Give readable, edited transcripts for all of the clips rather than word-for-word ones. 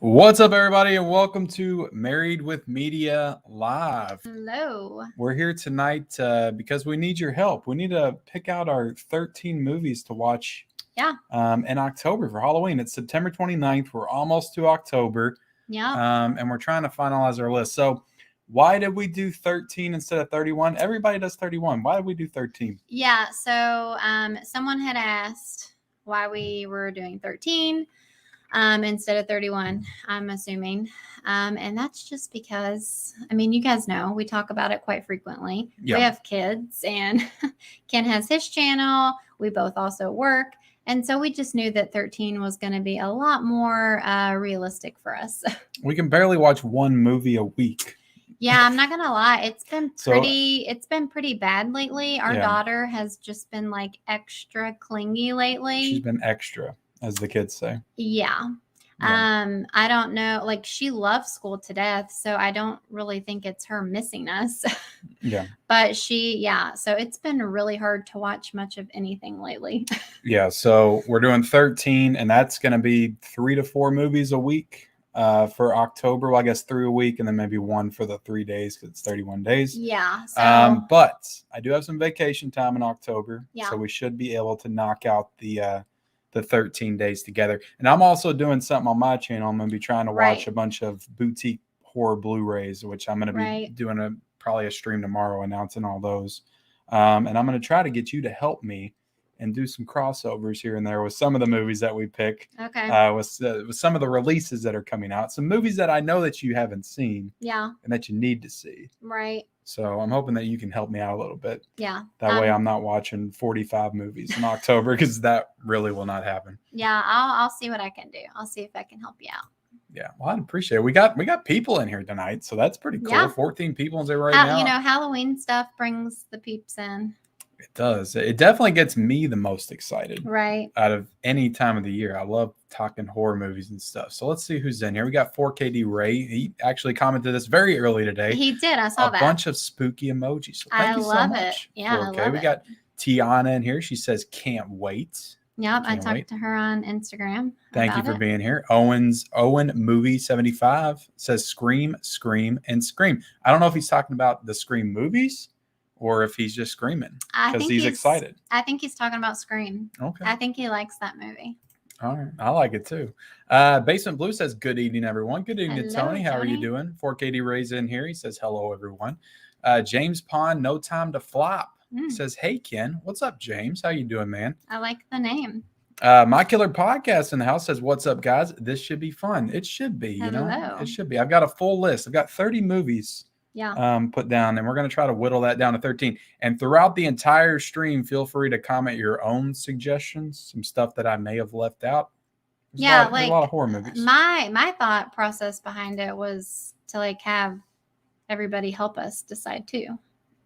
What's up, everybody, and welcome to Married with Media Live. Hello. We're here tonight because we need your help. We need to pick out our 13 movies to watch in October for Halloween. It's September 29th. We're almost to October. And we're trying to finalize our list. So why did we do 13 instead of 31? Everybody does 31. Why did we do 13? Yeah, so someone had asked why we were doing 13 instead of 31, I'm assuming. And that's just because, you guys know, we talk about it quite frequently. Yeah. We have kids, and Ken has his channel. We both also work. And so we just knew that 13 was going to be a lot more realistic for us. We can barely watch one movie a week. Yeah, I'm not gonna lie. It's been pretty bad lately. Our daughter has just been like extra clingy lately. She's been extra, as the kids say. Yeah. I don't know. Like, she loves school to death, so I don't really think it's her missing us. Yeah. But so it's been really hard to watch much of anything lately. Yeah, so we're doing 13, and that's going to be 3 to 4 movies a week. For October, well, I guess 3 a week, and then maybe 1 for the 3 days because it's 31 days. Yeah. So, but I do have some vacation time in October, yeah. So we should be able to knock out the 13 days together. And I'm also doing something on my channel. I'm going to be trying to watch a bunch of boutique horror Blu-rays, which I'm going to be doing probably a stream tomorrow announcing all those. And I'm going to try to get you to help me and do some crossovers here and there with some of the movies that we pick. Okay. With some of the releases that are coming out. Some movies that I know that you haven't seen. Yeah. And that you need to see. Right. So I'm hoping that you can help me out a little bit. Yeah. That way I'm not watching 45 movies in October, because that really will not happen. Yeah, I'll see what I can do. I'll see if I can help you out. Yeah, well, I'd appreciate it. We got people in here tonight, so that's pretty cool. Yeah. 14 people in there right now. Halloween stuff brings the peeps in. It does. It definitely gets me the most excited. Right. Out of any time of the year. I love talking horror movies and stuff. So let's see who's in here. We got 4KD Ray. He actually commented this very early today. He did. I saw that. A bunch of spooky emojis. So thank you so much. I love it. Yeah, 4K. I love it. We got Tiana in here. She says, can't wait. Yep, I talked to her on Instagram. Thank you for being here. Owen Movie 75 says Scream, Scream, and Scream. I don't know if he's talking about the Scream movies or if he's just screaming because he's excited. I think he's talking about Scream. Okay. I think he likes that movie. All right. I like it too. Basement Blue says, good evening, everyone. Good evening, Tony. How are you doing? 4KD Ray's in here. He says, hello, everyone. James Pond, No Time to Flop. Says, hey, Ken. What's up, James? How you doing, man? I like the name. My Killer Podcast in the house says, what's up, guys? This should be fun. It should be, you know. It should be. I've got a full list. I've got 30 movies put down, and we're going to try to whittle that down to 13. And throughout the entire stream, feel free to comment your own suggestions, some stuff that I may have left out. There's a lot of horror movies. My thought process behind it was to have everybody help us decide too.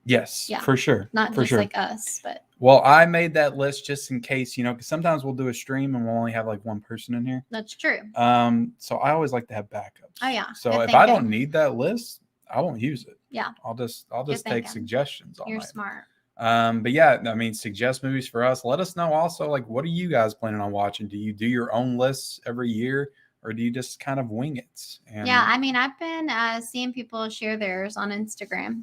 Yes, for sure. Not just like us, but. Well, I made that list just in case, because sometimes we'll do a stream and we'll only have one person in here. That's true. So I always like to have backups. Oh yeah. So if I don't need that list, I won't use it. Yeah. I'll just take suggestions. You're smart. But yeah, suggest movies for us. Let us know also, what are you guys planning on watching? Do you do your own lists every year, or do you just kind of wing it? I've been seeing people share theirs on Instagram.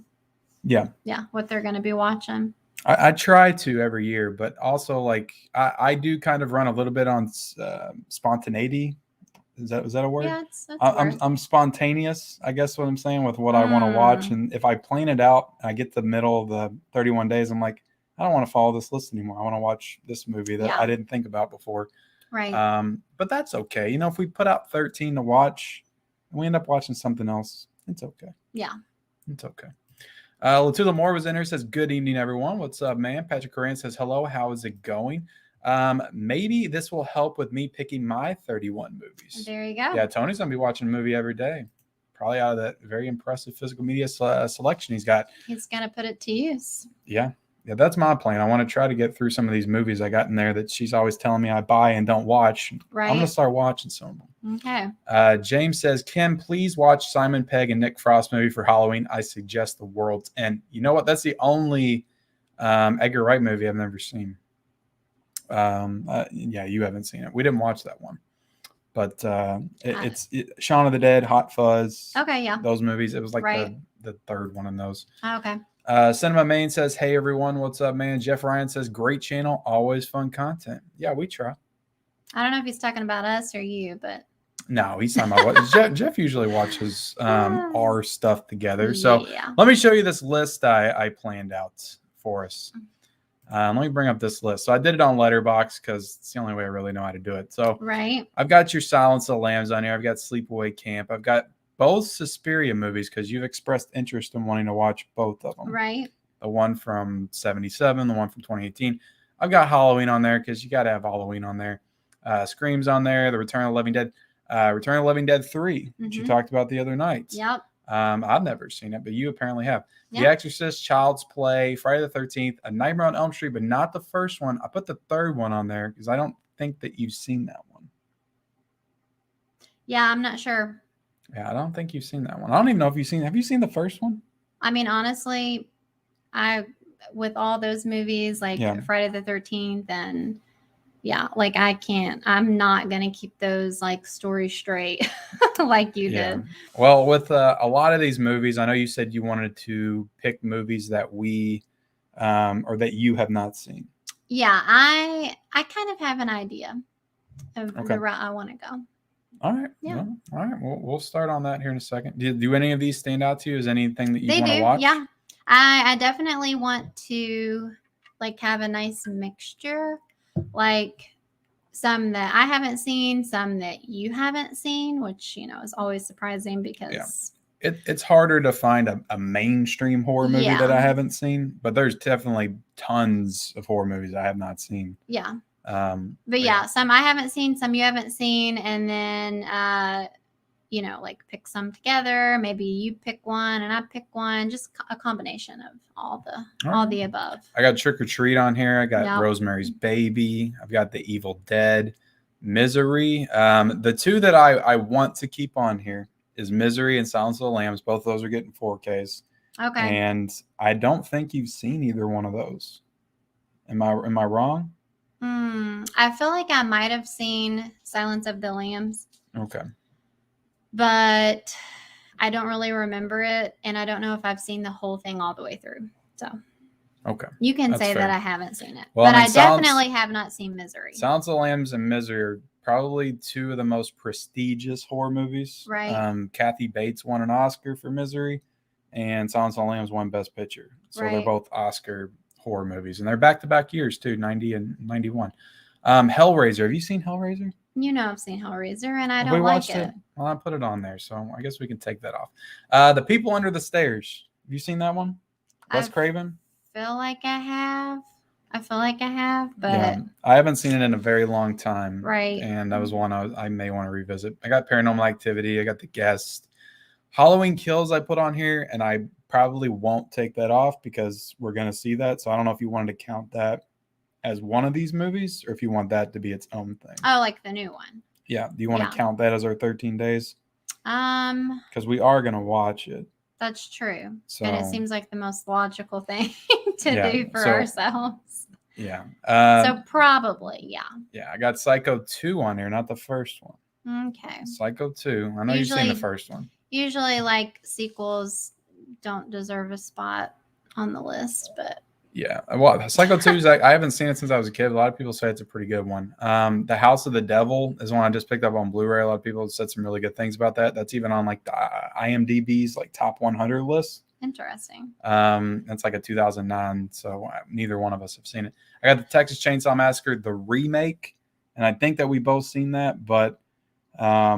Yeah. Yeah, what they're going to be watching. I try to every year, but also I do kind of run a little bit on spontaneity. Is that a word? Yeah, that's I'm spontaneous, I guess what I'm saying, with what I want to watch. And if I plan it out, I get to the middle of the 31 days, I'm like, I don't want to follow this list anymore. I want to watch this movie that I didn't think about before. Right. But that's okay. If we put out 13 to watch and we end up watching something else, it's okay. Yeah. It's okay. Latula Moore was in here, says, good evening, everyone. What's up, man? Patrick Coran says, hello. How is it going? Maybe this will help with me picking my 31 movies. There you go. Yeah, Tony's going to be watching a movie every day. Probably out of that very impressive physical media selection he's got. He's going to put it to use. Yeah. Yeah, that's my plan. I want to try to get through some of these movies I got in there that she's always telling me I buy and don't watch. Right. I'm going to start watching some of them. Okay. James says, Kim, please watch Simon Pegg and Nick Frost movie for Halloween. I suggest The World's End. You know what? That's the only Edgar Wright movie I've never seen. Yeah, you haven't seen it. We didn't watch that one. But it's Shaun of the Dead, Hot Fuzz. Okay, yeah. Those movies. It was like the third one in those. Okay. Cinema Main says, "Hey everyone, what's up, man?" Jeff Ryan says, "Great channel, always fun content." Yeah, we try. I don't know if he's talking about us or you, but no, he's talking about what Jeff usually watches our stuff together. So let me show you this list I planned out for us. Let me bring up this list. So I did it on Letterboxd because it's the only way I really know how to do it. So I've got your Silence of the Lambs on here. I've got Sleepaway Camp. I've got both Suspiria movies because you've expressed interest in wanting to watch both of them. Right. The one from 1977, the one from 2018. I've got Halloween on there because you got to have Halloween on there. Scream's on there. The Return of the Living Dead. Return of the Living Dead 3, which you talked about the other night. Yep. I've never seen it, but you apparently have. Yep. The Exorcist, Child's Play, Friday the 13th, A Nightmare on Elm Street, but not the first one. I put the third one on there because I don't think that you've seen that one. Yeah, I'm not sure. Yeah, I don't think you've seen that one. I don't even know if you've seen. Have you seen the first one? I mean, honestly, with all those movies like Friday the 13th and like I'm not going to keep those like stories straight like you did. Well, with a lot of these movies, I know you said you wanted to pick movies that we or that you have not seen. Yeah, I kind of have an idea of the route I want to go. All right. Yeah. Well, all right. We'll start on that here in a second. Do any of these stand out to you? Is anything that you want to watch? Yeah. I definitely want to like have a nice mixture. Like some that I haven't seen, some that you haven't seen, which, is always surprising because it's harder to find a mainstream horror movie that I haven't seen, but there's definitely tons of horror movies I have not seen. Yeah. But some I haven't seen, some you haven't seen. And then, like pick some together. Maybe you pick one and I pick one, just a combination of all the above. I got Trick or Treat on here. I got Rosemary's Baby. I've got The Evil Dead, Misery. The two that I want to keep on here is Misery and Silence of the Lambs. Both of those are getting 4Ks. Okay. And I don't think you've seen either one of those. Am I wrong? I feel like I might have seen Silence of the Lambs. Okay. But I don't really remember it, and I don't know if I've seen the whole thing all the way through. So, you can say that I haven't seen it, but I definitely have not seen Misery. Silence of the Lambs and Misery are probably two of the most prestigious horror movies. Right. Kathy Bates won an Oscar for Misery, and Silence of the Lambs won Best Picture. So they're both Oscar horror movies, and they're back-to-back years too, 90 and 91. Hellraiser. Have you seen Hellraiser? I've seen Hellraiser, and I don't like it. Well, I put it on there, so I guess we can take that off. The People Under the Stairs. Have you seen that one? Wes Craven? I feel like I have, but I haven't seen it in a very long time. Right. And that was one I may want to revisit. I got Paranormal Activity. I got The Guest. Halloween Kills I put on here, and I probably won't take that off because we're going to see that. So I don't know if you wanted to count that as one of these movies or if you want that to be its own thing. Oh, like the new one. Yeah. Do you want to count that as our 13 days? Because we are going to watch it. That's true. So, and it seems like the most logical thing to do for ourselves. Yeah. So probably, Yeah. I got Psycho 2 on here, not the first one. Okay. Psycho 2. I know you've seen the first one. Usually, like, sequels don't deserve a spot on the list, but... Yeah, well, Psycho 2 is I haven't seen it since I was a kid. A lot of people say it's a pretty good one. The House of the Devil is one I just picked up on Blu-ray. A lot of people have said some really good things about that. That's even on like the IMDb's like top 100 list. Interesting. That's like a 2009, so neither one of us have seen it. I got the Texas Chainsaw Massacre, the remake, and I think that we both seen that, but I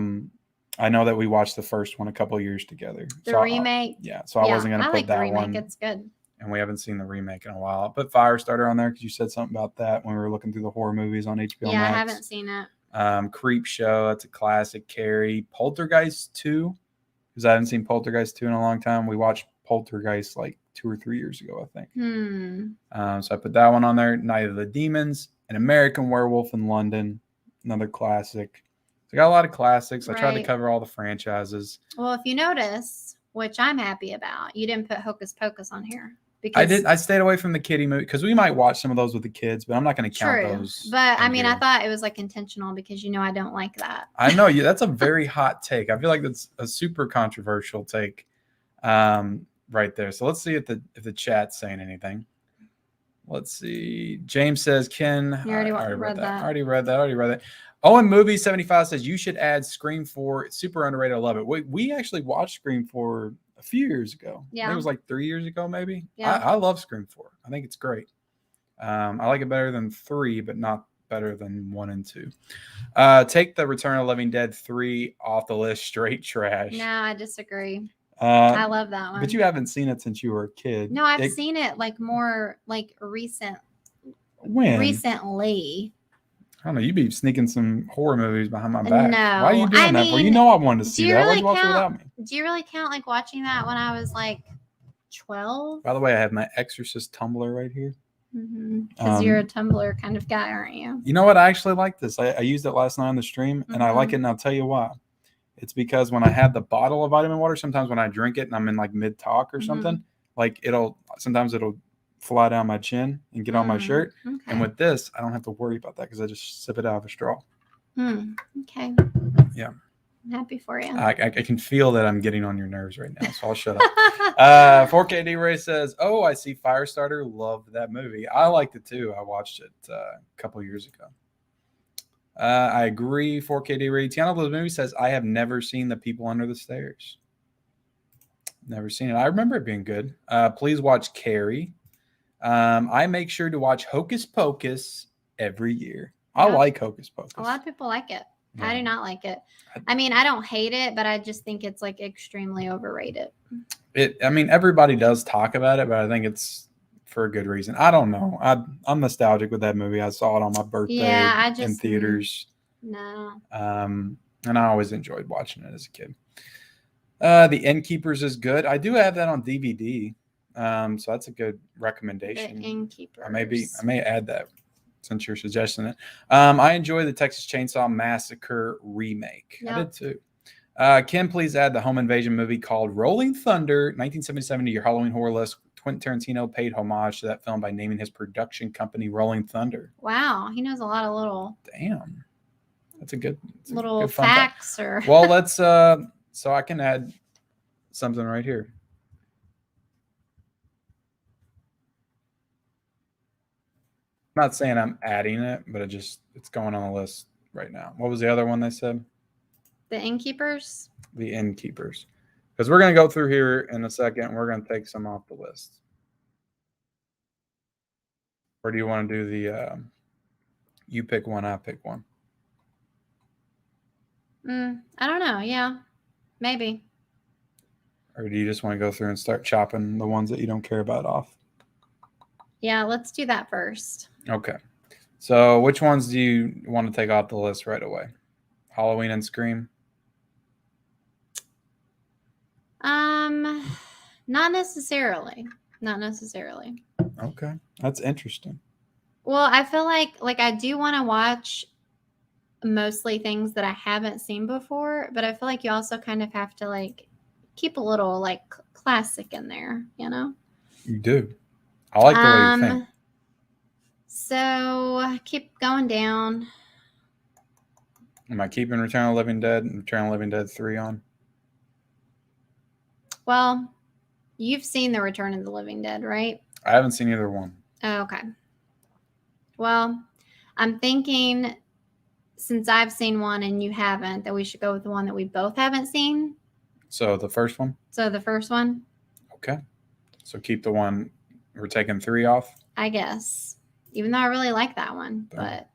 know that we watched the first one a couple of years together. The remake? So I wasn't going to put that remake. one. It's good. And we haven't seen the remake in a while. I put Firestarter on there because you said something about that when we were looking through the horror movies on HBO Max. Yeah, I haven't seen it. Creep Show, that's a classic. Carrie. Poltergeist 2, because I haven't seen Poltergeist 2 in a long time. We watched Poltergeist like 2 or 3 years ago, I think. So I put that one on there. Night of the Demons, An American Werewolf in London, another classic. So I got a lot of classics. I tried to cover all the franchises. Well, if you notice, which I'm happy about, you didn't put Hocus Pocus on here. Because I stayed away from the kiddie movie because we might watch some of those with the kids, but I'm not going to count those. But I mean, I thought it was like intentional because I don't like that. I know you. That's a very hot take. I feel like that's a super controversial take, right there. So let's see if the chat's saying anything. Let's see. James says, Ken. You already read that. Already read that. Owen Movie 75 says you should add Scream 4. It's super underrated. I love it. We actually watched Scream 4 a few years ago. Yeah. It was like 3 years ago, maybe. Yeah. I love Scream 4. I think it's great. I like it better than 3, but not better than 1 and 2. Take the Return of the Living Dead 3 off the list. Straight trash. No, I disagree. I love that one. But you haven't seen it since you were a kid. No, I've seen it like more like recent. When? Recently. I don't know. You be sneaking some horror movies behind my back. No. Why are you doing that? Well, you know I wanted to see that. Why'd you watch it without me? Do you really count like watching that when I was like 12? By the way, I have my Exorcist Tumblr right here. Because you're a Tumblr kind of guy, aren't you? You know what? I actually like this. I used it last night on the stream, and I like it, and I'll tell you why. It's because when I have the bottle of vitamin water, sometimes when I drink it and I'm in like mid-talk or something, like sometimes it'll fly down my chin and get on my shirt. Okay. And with this, I don't have to worry about that because I just sip it out of a straw. Okay. Yeah. I'm happy for you. I can feel that I'm getting on your nerves right now, so I'll shut up. 4K D-Ray says, oh, I see Firestarter. Loved that movie. I liked it too. I watched it a couple years ago. I agree. 4K D-Ray. Tiana Blues Movie says, I have never seen The People Under the Stairs. Never seen it. I remember it being good. Please watch Carrie. I make sure to watch Hocus Pocus every year. Yeah. I like Hocus Pocus. A lot of people like it. Yeah. I do not like it. I mean, I don't hate it, but I just think it's like extremely overrated. Everybody does talk about it, but I think it's for a good reason. I don't know. I'm nostalgic with that movie. I saw it on my birthday in theaters. No. And I always enjoyed watching it as a kid. The Innkeepers is good. I do have that on DVD. So that's a good recommendation. The Innkeepers. I may add that since you're suggesting it. I enjoy the Texas Chainsaw Massacre remake. Yep. I did too. Kim, please add the home invasion movie called Rolling Thunder, 1977 to your Halloween horror list. Quentin Tarantino paid homage to that film by naming his production company Rolling Thunder. Wow, he knows a lot of little. Damn, that's a good little facts. Well, let's. So I can add something right here. I'm not saying I'm adding it, but it's going on the list right now. What was the other one they said? The Innkeepers? The Innkeepers. Because we're going to go through here in a second. We're going to take some off the list. Or do you want to do the you pick one, I pick one? I don't know. Yeah, maybe. Or do you just want to go through and start chopping the ones that you don't care about off? Yeah, let's do that first. Okay. So which ones do you want to take off the list right away? Halloween and Scream? Not necessarily. Not necessarily. Okay. That's interesting. Well, I feel like I do want to watch mostly things that I haven't seen before, but I feel like you also kind of have to keep a little classic in there, you know? You do. I like the way you think. So keep going down. Am I keeping Return of the Living Dead and Return of the Living Dead 3 on? Well, you've seen the Return of the Living Dead, right? I haven't seen either one. Oh, okay. Well, I'm thinking since I've seen one and you haven't, that we should go with the one that we both haven't seen. So the first one? So the first one? Okay. So keep the one, we're taking 3 off? I guess. Even though I really like that one. But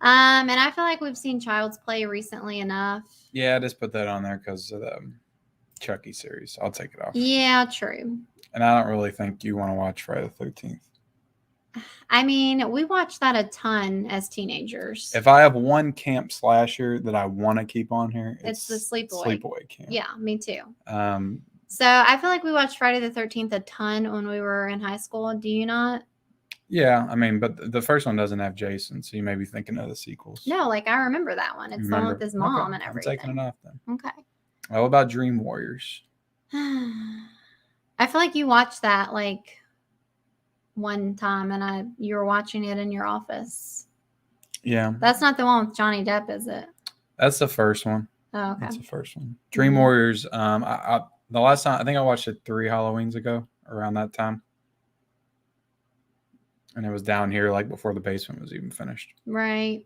and I feel like we've seen Child's Play recently enough. Yeah, I just put that on there because of the Chucky series. I'll take it off. Yeah, true. And I don't really think you want to watch Friday the 13th. I mean, we watched that a ton as teenagers. If I have one camp slasher that I want to keep on here, it's the Sleepaway Camp. Yeah, me too. So I feel like we watched Friday the 13th a ton when we were in high school. Do you not? Yeah, I mean, but the first one doesn't have Jason, so you may be thinking of the sequels. No, I remember that one. It's the one with his mom and everything. I'm taking it off then. Okay. What about Dream Warriors? I feel like you watched that like one time, and you were watching it in your office. Yeah. That's not the one with Johnny Depp, is it? That's the first one. Oh, okay. That's the first one. Dream Warriors. The last time I think I watched it 3 Halloweens ago, around that time, and it was down here like before the basement was even finished. Right.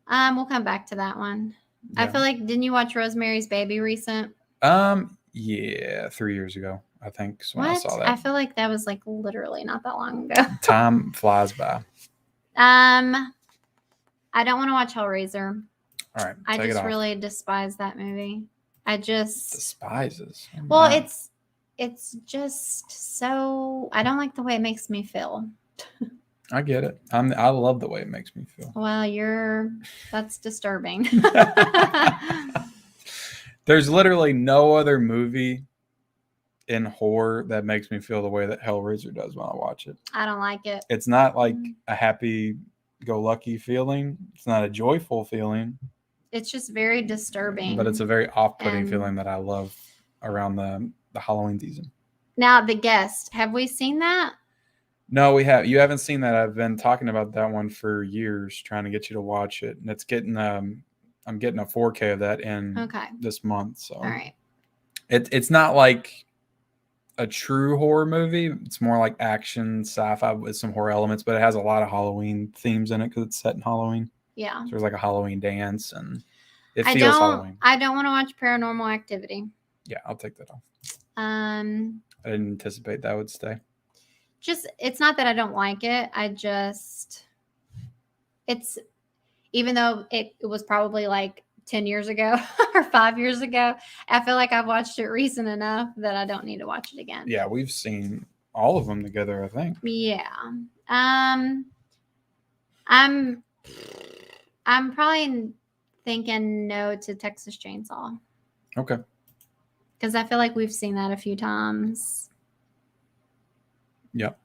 We'll come back to that one. Yeah. I feel like, didn't you watch Rosemary's Baby recent? Yeah, 3 years ago, I think. When I saw that. I feel like that was like literally not that long ago. Time flies by. I don't want to watch Hellraiser. All right. I just really despise that movie. I just despises. Well, it's just so, I don't like the way it makes me feel. I get it. I love the way it makes me feel. Well, that's disturbing. There's literally no other movie in horror that makes me feel the way that Hellraiser does when I watch it. I don't like it. It's not like a happy-go-lucky feeling. It's not a joyful feeling. It's just very disturbing. But it's a very off-putting feeling that I love around the Halloween season. Now, The Guest. Have we seen that? No, we have. You haven't seen that. I've been talking about that one for years, trying to get you to watch it. And it's getting I'm getting a 4K of that in this month. So all right. It's not like a true horror movie. It's more like action, sci-fi with some horror elements, but it has a lot of Halloween themes in it because it's set in Halloween. Yeah. So there's like a Halloween dance, and it feels Halloween. I don't want to watch Paranormal Activity. Yeah, I'll take that off. I didn't anticipate that would stay. It's not that I don't like it. It's even though it was probably like 10 years ago or 5 years ago, I feel like I've watched it recent enough that I don't need to watch it again. Yeah, we've seen all of them together, I think. Yeah. I'm probably thinking no to Texas Chainsaw. Okay. Because I feel like we've seen that a few times. Yep.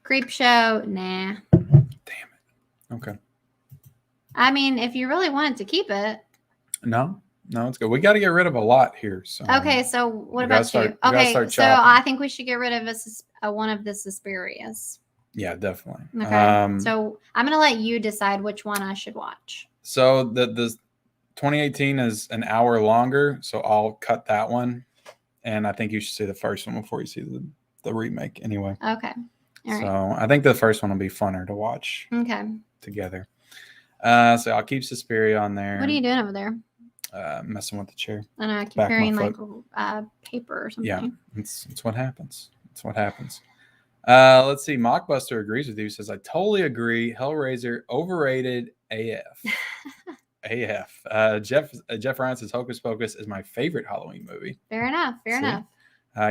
Creep Show, nah. Damn it. Okay. I mean, if you really wanted to keep it. No, it's good. We got to get rid of a lot here. So okay, so what about you? Okay, so I think we should get rid of one of the Suspirias. Yeah, definitely. Okay. So I'm gonna let you decide which one I should watch. So the 2018 is an hour longer, so I'll cut that one, and I think you should see the first one before you see the remake. Anyway. Okay. All right. So I think the first one will be funner to watch. Okay. Together. So I'll keep Suspiria on there. What are you doing over there? Messing with the chair. I know. I keep hearing like paper or something. Yeah, it's what happens. It's what happens. Let's see. Mockbuster agrees with you. Says I totally agree. Hellraiser overrated AF. AF. Jeff Ryan says Hocus Pocus is my favorite Halloween movie. Fair enough. Fair enough.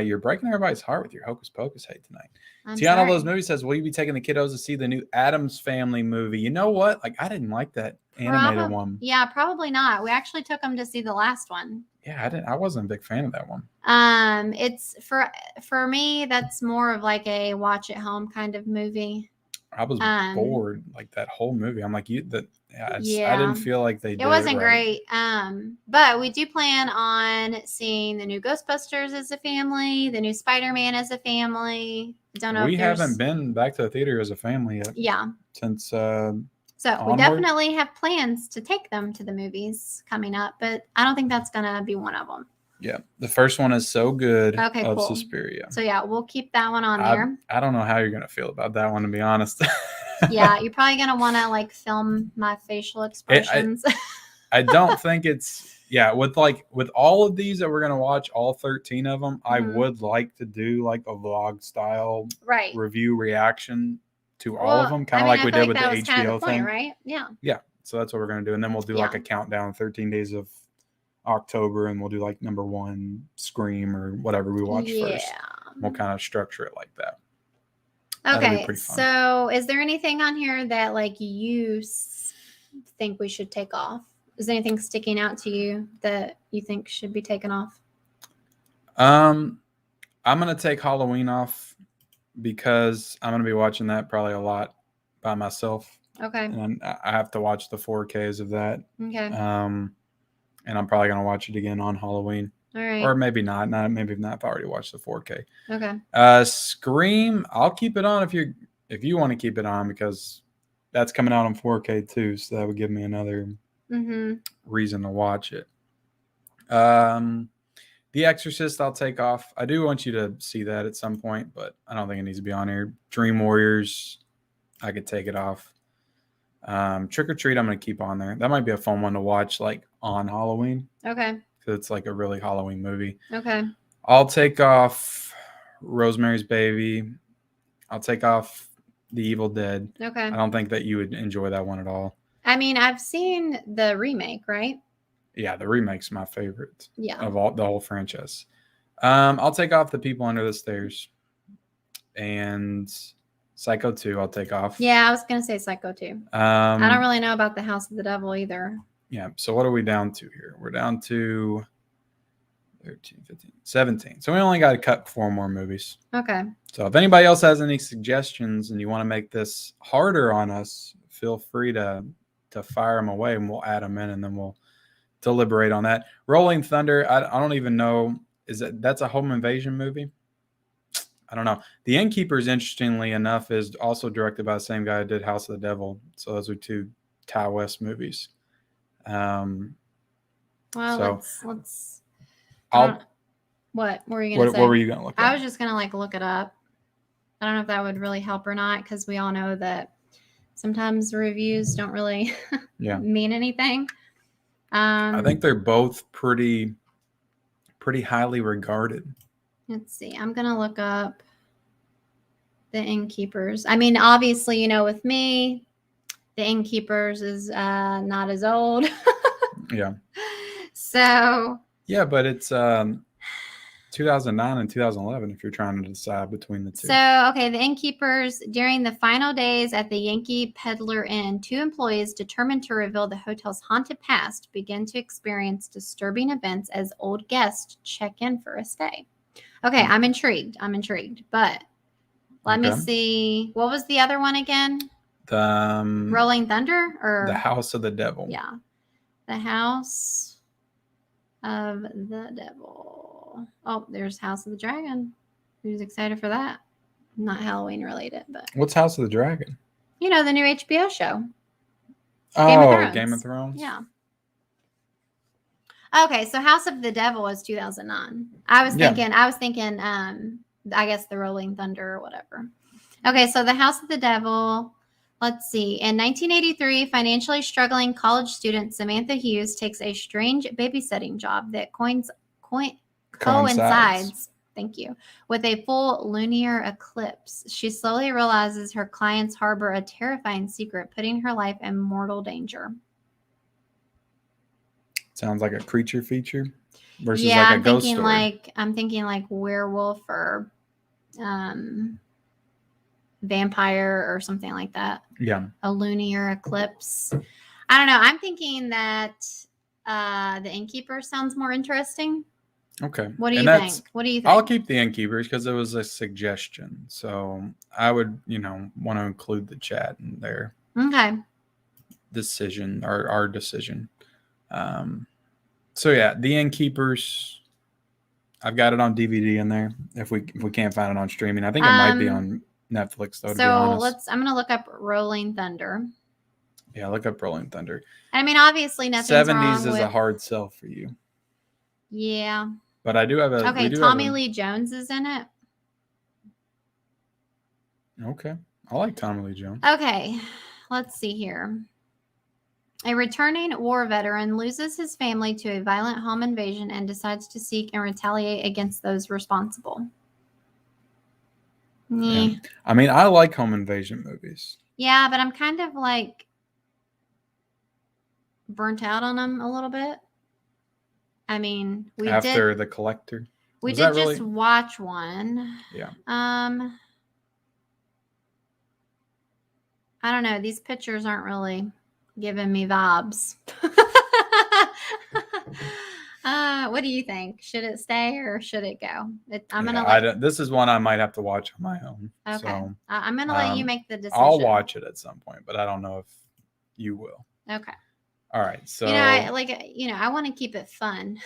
You're breaking everybody's heart with your Hocus Pocus hate tonight. Tiana Lowe's Movie says, will you be taking the kiddos to see the new Addams Family movie? You know what? Like, I didn't like that animated one. Yeah, probably not. We actually took them to see the last one. Yeah, I wasn't a big fan of that one. It's for me, that's more of like a watch at home kind of movie. I was bored like that whole movie. I'm like, I didn't feel like they did it wasn't great. But we do plan on seeing the new Ghostbusters as a family, the new Spider-Man as a family. Don't know. We haven't been back to the theater as a family yet. Yeah. Since so we definitely have plans to take them to the movies coming up, but I don't think that's gonna be one of them. Yeah, the first one is so good. Okay, of cool. Suspiria. So yeah, we'll keep that one on there. I don't know how you're gonna feel about that one, to be honest. Yeah, you're probably gonna want to like film my facial expressions. I don't think it's with all of these that we're gonna watch, all 13 of them. I would like to do like a vlog style review reaction to all of them, kind of like we did with the HBO thing, right? Yeah. Yeah. So that's what we're gonna do, and then we'll do like a countdown, 13 days of October, and we'll do like number 1 Scream or whatever we watch first. We'll kind of structure it like that. Okay, so is there anything on here that like you think we should take off? Is there anything sticking out to you that you think should be taken off? I'm gonna take Halloween off because I'm gonna be watching that probably a lot by myself. Okay. And I have to watch the 4Ks of that. Okay. and I'm probably gonna watch it again on Halloween. All right. Or maybe not. Maybe not if I already watched the 4K. Okay. Scream, I'll keep it on if you want to keep it on, because that's coming out on 4K too, so that would give me another reason to watch it. The Exorcist, I'll take off. I do want you to see that at some point, but I don't think it needs to be on here. Dream Warriors, I could take it off. Trick or Treat, I'm going to keep on there. That might be a fun one to watch, like, on Halloween. Okay. Because it's like a really Halloween movie. Okay. I'll take off Rosemary's Baby. I'll take off The Evil Dead. Okay. I don't think that you would enjoy that one at all. I mean, I've seen the remake, right? Yeah, the remake's my favorite. Yeah. Of the whole franchise. I'll take off The People Under the Stairs. And Psycho 2, I'll take off. Yeah, I was going to say Psycho 2. I don't really know about The House of the Devil either. Yeah, so what are we down to here? We're down to 13, 15, 17. So we only got to cut 4 more movies. Okay. So if anybody else has any suggestions and you want to make this harder on us, feel free to fire them away, and we'll add them in, and then we'll deliberate on that. Rolling Thunder, I don't even know. That's a home invasion movie? I don't know. The Innkeepers, interestingly enough, is also directed by the same guy who did House of the Devil. So those are 2 Ty West movies. Well, so let's. What were you going to say? What were you going to look at? I was just going to look it up. I don't know if that would really help or not, because we all know that sometimes reviews don't really mean anything. I think they're both pretty highly regarded. Let's see. I'm going to look up The Innkeepers. I mean, obviously, with me, The Innkeepers is not as old. Yeah. So. Yeah, but it's 2009 and 2011 if you're trying to decide between the 2. So, okay, The Innkeepers. During the final days at the Yankee Peddler Inn, 2 employees determined to reveal the hotel's haunted past begin to experience disturbing events as old guests check in for a stay. Okay, I'm intrigued, but let me see. What was the other one again? The Rolling Thunder or The House of the Devil? Yeah, The House of the Devil. Oh, there's House of the Dragon. Who's excited for that? Not Halloween related, but what's House of the Dragon? The new HBO show. Game of Thrones. Yeah. Okay, so House of the Devil was 2009. I was thinking, I guess the Rolling Thunder or whatever. Okay, so the House of the Devil, let's see. In 1983, financially struggling college student Samantha Hughes takes a strange babysitting job that coincides, thank you, with a full lunar eclipse. She slowly realizes her clients harbor a terrifying secret, putting her life in mortal danger. Sounds like a creature feature versus like a ghost story. I'm thinking like werewolf or vampire or something like that. Yeah. A lunar eclipse. I don't know. I'm thinking that The Innkeeper sounds more interesting. Okay. What do you think? I'll keep The Innkeepers because it was a suggestion. So I would, want to include the chat in their decision or our decision. So yeah, The Innkeepers. I've got it on DVD in there. If we can't find it on streaming, I think it might be on Netflix though. To be honest. I'm gonna look up Rolling Thunder. Yeah, look up Rolling Thunder. I mean, obviously, nothing's wrong 70s is a hard sell for you. Yeah. But I do have a. Okay, Tommy Lee Jones is in it. Okay, I like Tommy Lee Jones. Okay, let's see here. A returning war veteran loses his family to a violent home invasion and decides to seek and retaliate against those responsible. Yeah. I mean, I like home invasion movies. Yeah, but I'm kind of burnt out on them a little bit. I mean, after The Collector. We did just watch one. Yeah. I don't know. These pictures aren't really giving me vibes. What do you think? Should it stay or should it go? This is one I might have to watch on my own. Okay. So, I'm going to let you make the decision. I'll watch it at some point, but I don't know if you will. Okay. All right. So I want to keep it fun.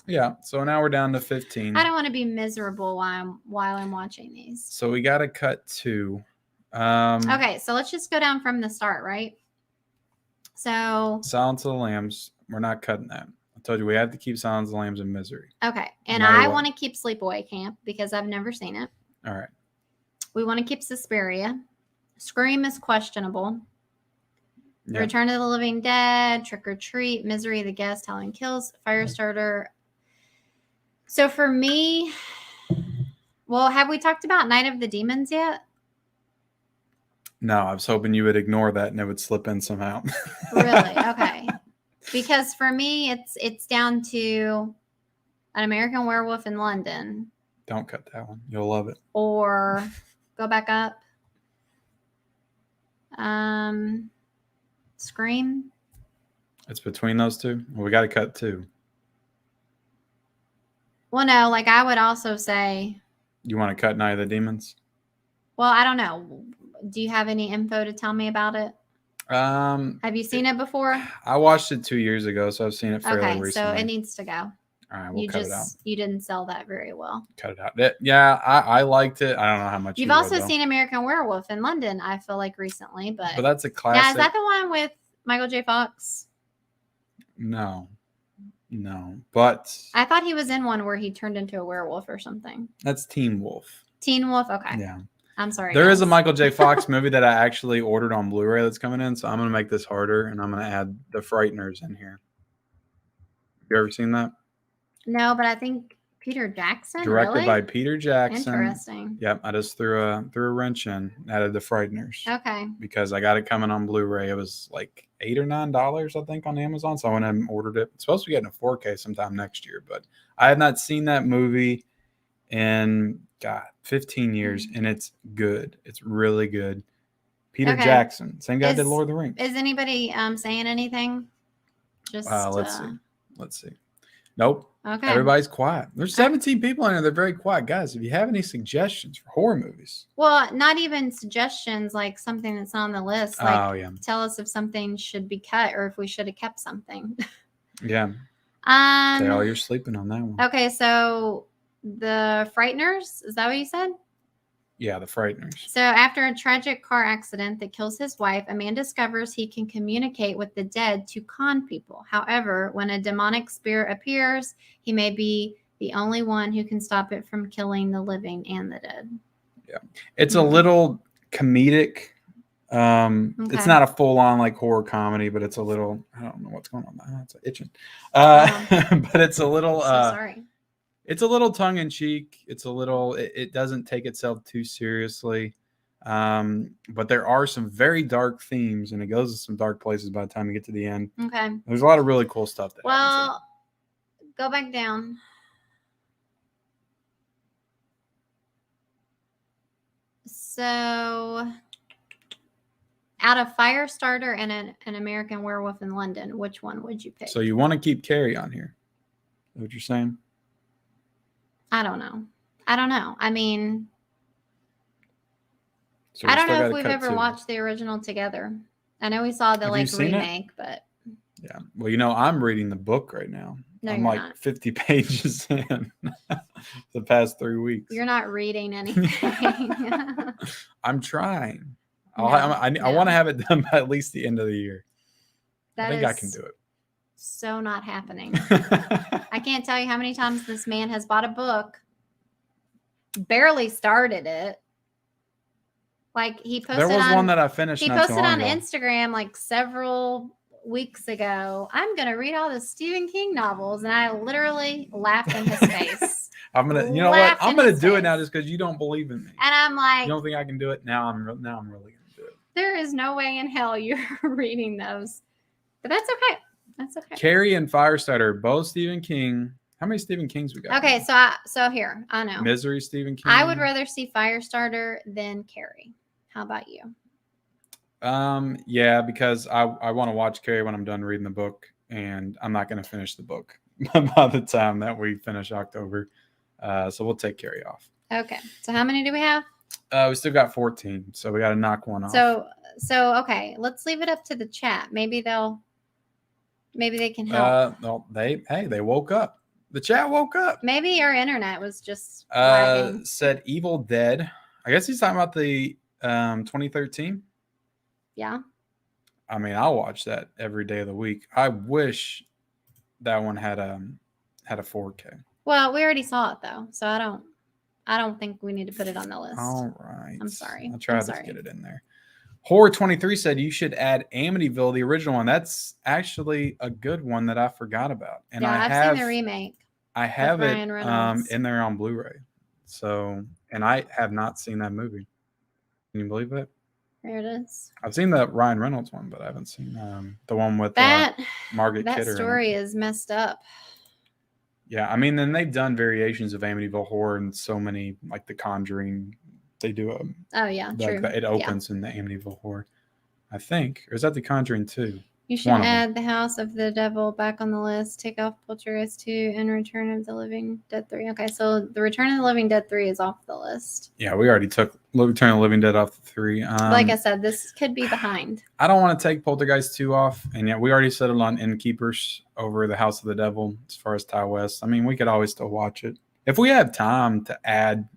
Yeah. So now we're down to 15. I don't want to be miserable while I'm watching these. So we got to cut 2. Okay. So let's just go down from the start, right? So Silence of the Lambs. We're not cutting that. I told you we have to keep Silence of the Lambs in Misery. Okay. And I want to keep Sleepaway Camp because I've never seen it. All right. We want to keep Suspiria. Scream is questionable. Yep. Return of the Living Dead, Trick or Treat, Misery, The Guest, Halloween Kills, Firestarter. So for me, well, have we talked about Night of the Demons yet? No, I was hoping you would ignore that and it would slip in somehow. Really? Okay. Because for me, it's down to An American Werewolf in London. Don't cut that one. You'll love it. Or go back up. Scream. It's between those two. Well, we got to cut 2. Well, no, like I would also say. You want to cut Night of the Demons? Well, I don't know. Do you have any info to tell me about it? Have you seen it before? I watched it 2 years ago, so I've seen it fairly recently. So it needs to go. All right, we'll cut it out. You didn't sell that very well. Cut it out. Yeah, I liked it. I don't know how much you've also seen American Werewolf in London, I feel like recently, but that's a classic. Yeah, is that the one with Michael J. Fox? No, but I thought he was in one where he turned into a werewolf or something. That's Teen Wolf. Teen Wolf, okay. Yeah. I'm sorry. There is a Michael J. Fox movie that I actually ordered on Blu-ray that's coming in, so I'm going to make this harder, and I'm going to add The Frighteners in here. Have you ever seen that? No, but I think Peter Jackson. Directed by Peter Jackson. Interesting. Yep, I just threw a wrench in, added The Frighteners. Okay. Because I got it coming on Blu-ray. It was like $8 or $9, I think, on Amazon, so I went and ordered it. It's supposed to be getting a 4K sometime next year, but I had not seen that movie in 15 years, and it's good. It's really good. Peter Jackson, same guy did Lord of the Rings. Is anybody saying anything? Just let's see. Nope. Okay. Everybody's quiet. There's 17 people in here. They're very quiet. Guys, if you have any suggestions for horror movies. Well, not even suggestions, like something that's on the list. Like, tell us if something should be cut or if we should have kept something. Yeah. You're sleeping on that one. Okay, so The Frighteners, is that what you said? Yeah, The Frighteners. So after a tragic car accident that kills his wife, a man discovers he can communicate with the dead to con people. However, when a demonic spirit appears, he may be the only one who can stop it from killing the living and the dead. Yeah. It's a little comedic. It's not a full-on like horror comedy, but it's a little, I don't know what's going on. It's itching. But it's a little sorry. It's a little tongue-in-cheek. It's a little. It doesn't take itself too seriously, but there are some very dark themes, and it goes to some dark places by the time you get to the end. Okay. There's a lot of really cool stuff. Go back down. So, out of Firestarter and an American Werewolf in London, which one would you pick? So you want to keep Carrie on here? Is that what you're saying? I don't know. I mean, so I don't know if we've ever watched the original together. I know we saw the remake, but yeah. Well, I'm reading the book right now. No, I'm like not. 50 pages in the past 3 weeks. You're not reading anything. I'm trying. I want to have it done by at least the end of the year. I think I can do it. So not happening. I can't tell you how many times this man has bought a book, barely started it. Like he posted. There was one that I finished. He posted on Instagram like several weeks ago. I'm gonna read all the Stephen King novels, and I literally laughed in his face. I'm gonna, you know what? I'm gonna do it now just because you don't believe in me. And I'm like, you don't think I can do it? Now I'm really gonna do it. There is no way in hell you're reading those, but that's okay. That's okay. Carrie and Firestarter, both Stephen King. How many Stephen Kings we got? Okay, so here, I know. Misery, Stephen King. I would rather see Firestarter than Carrie. How about you? Yeah, because I want to watch Carrie when I'm done reading the book, and I'm not going to finish the book by the time that we finish October. So we'll take Carrie off. Okay. So how many do we have? We still got 14, so we got to knock one off. So okay, let's leave it up to the chat. Maybe they'll Maybe they can help. Well, they woke up. The chat woke up. Maybe our internet was just lagging. Said Evil Dead. I guess he's talking about the 2013. Yeah. I mean, I'll watch that every day of the week. I wish that one had a 4K. Well, we already saw it though, so I don't think we need to put it on the list. All right. I'm sorry. I'll try to get it in there. Horror 23 said you should add Amityville, the original one. That's actually a good one that I forgot about. And yeah, I've seen the remake. I have it in there on Blu-ray. So, and I have not seen that movie. Can you believe it? There it is. I've seen the Ryan Reynolds one, but I haven't seen the one with Margaret Kidder. That story is messed up. Yeah, I mean, then they've done variations of Amityville horror and so many, like The Conjuring. They do oh yeah, true. It opens in the Amityville horror, I think. Or is that The Conjuring 2? You should add The House of the Devil back on the list. Take off Poltergeist 2 and Return of the Living Dead 3. Okay, so the Return of the Living Dead 3 is off the list. Yeah, we already took Return of the Living Dead off the 3. Like I said, this could be behind. I don't want to take Poltergeist 2 off, and yet we already settled on Innkeepers over The House of the Devil as far as Ty West. I mean, we could always still watch it if we have time to add.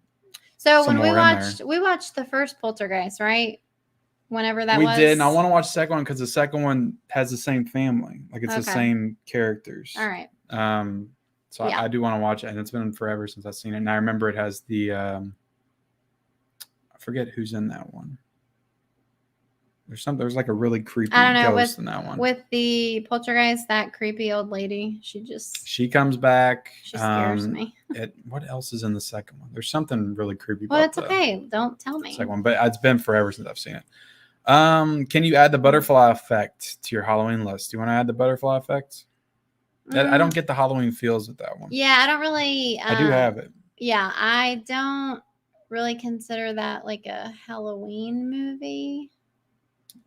So when we watched the first Poltergeist, right? Whenever that was. We did, and I want to watch the second one because the second one has the same family. Like it's the same characters. All right. So yeah. I do want to watch it, and it's been forever since I've seen it. And I remember it has the I forget who's in that one. There's like a really creepy ghost in that one. With the Poltergeist, that creepy old lady, she comes back. She scares me. What else is in the second one? There's something really creepy. Well, it's okay. Don't tell me. Second one, but it's been forever since I've seen it. Can you add the butterfly effect to your Halloween list? Do you want to add the butterfly effect? I don't get the Halloween feels with that one. Yeah, I don't really. I do have it. Yeah, I don't really consider that like a Halloween movie.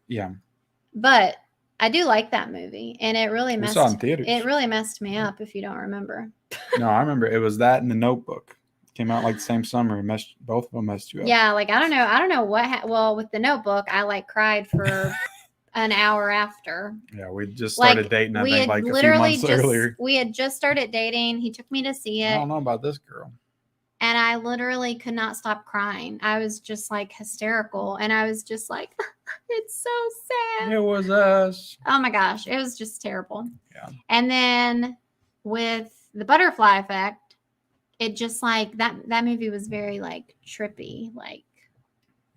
Yeah. But I do like that movie, and it really messed me up if you don't remember. No, I remember. It was that and The Notebook. Came out like the same summer. Both of them messed you up. Yeah, like I don't know what. Well, with The Notebook, I like cried for an hour after. Yeah, we just started dating. I think like a few months earlier. We had just started dating. He took me to see it. I don't know about this girl. And I literally could not stop crying. I was just like hysterical, and I was just like, "It's so sad." It was us. Oh my gosh, it was just terrible. Yeah. And then with the butterfly effect, it just like that movie was very like trippy, like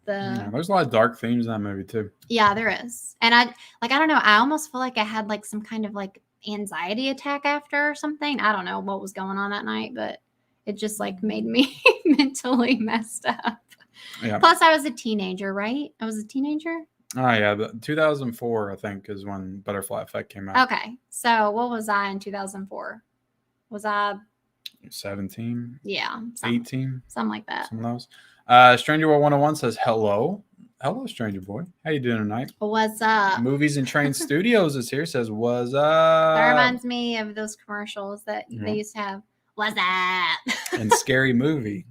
there's a lot of dark themes in that movie too. Yeah, there is. And I don't know, I almost feel like I had like some kind of like anxiety attack after or something. I don't know what was going on that night, but it just like made me mentally messed up. Yeah. Plus I was a teenager, right? I was a teenager. Oh yeah, 2004 I think is when Butterfly Effect came out. Okay, so what was I in 2004? Was I 17? Yeah, 18, something like that. Some of those. Stranger Boy 101 says hello, Stranger Boy. How you doing tonight? What's up? Movies and Train Studios is here. Says what's up. That reminds me of those commercials that they used to have. What's up? And Scary Movie.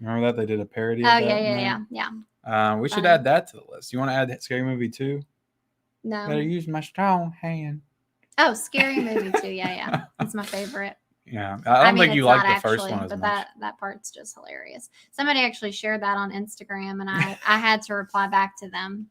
Remember that they did a parody. Oh of that? Yeah. We should add that to the list. You want to add Scary Movie 2? No. Better use my strong hand. Oh, Scary Movie 2. Yeah. That's my favorite. Yeah. I don't think you like the first one as but much. that part's just hilarious. Somebody actually shared that on Instagram, and I had to reply back to them.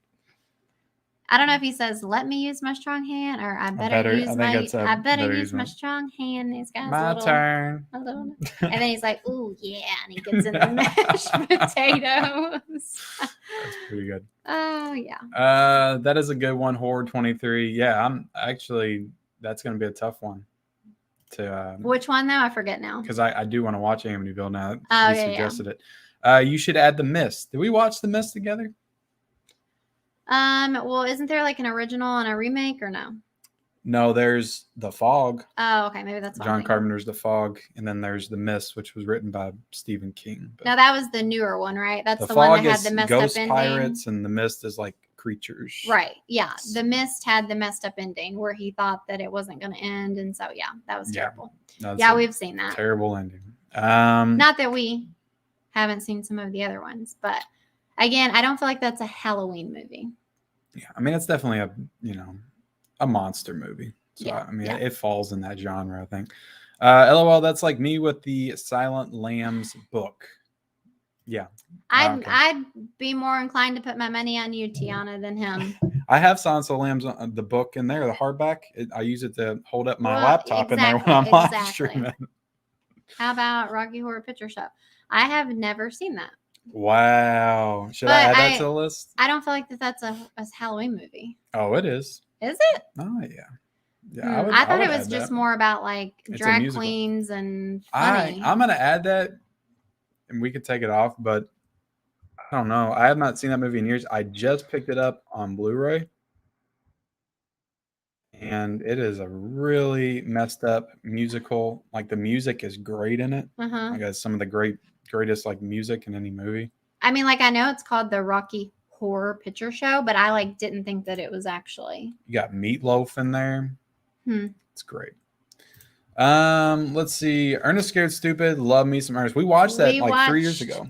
I don't know if he says, "Let me use my strong hand," or "I better use my strong hand." He's got my turn. And then he's like, "Ooh, yeah," and he gets in the mashed potatoes. That's pretty good. Oh yeah. That is a good one. Horror 23. Yeah, I'm actually. That's going to be a tough one. Which one though? I forget now. Because I do want to watch Amityville now. Oh, you suggested it. You should add The Mist. Did we watch The Mist together? Well, isn't there like an original and a remake or no? No, there's The Fog. Oh, okay. Maybe that's John Carpenter's The Fog. And then there's The Mist, which was written by Stephen King. But now that was the newer one, right? That's the one that had the messed ghost up ending. Pirates, and The Mist is like creatures. Right. Yeah. The Mist had the messed up ending where he thought that it wasn't going to end. And so, yeah, that was terrible. Yeah, we've seen that. Terrible ending. Not that we haven't seen some of the other ones, but again, I don't feel like that's a Halloween movie. Yeah. I mean, it's definitely a monster movie. So I mean, it falls in that genre, I think. LOL, that's like me with the Silent Lambs book. Yeah. I'd be more inclined to put my money on you, Tiana, than him. I have Silence of the Lambs, the book in there, the hardback. I use it to hold up my laptop in there when I'm live streaming. How about Rocky Horror Picture Show? I have never seen that. Wow. Should I add that to the list? I don't feel like that's a Halloween movie. Oh, it is. Is it? Oh, yeah. Yeah, I thought it was just more about like drag queens and funny. I'm going to add that, and we could take it off, but I don't know. I have not seen that movie in years. I just picked it up on Blu-ray, and it is a really messed up musical. Like the music is great in it. I got some of the greatest like music in any movie. I mean, like I know it's called the Rocky Horror Picture Show, but I like didn't think that it was actually. You got Meatloaf in there. It's great. Let's see. Ernest Scared Stupid. Love me some Ernest. We watched that 3 years ago.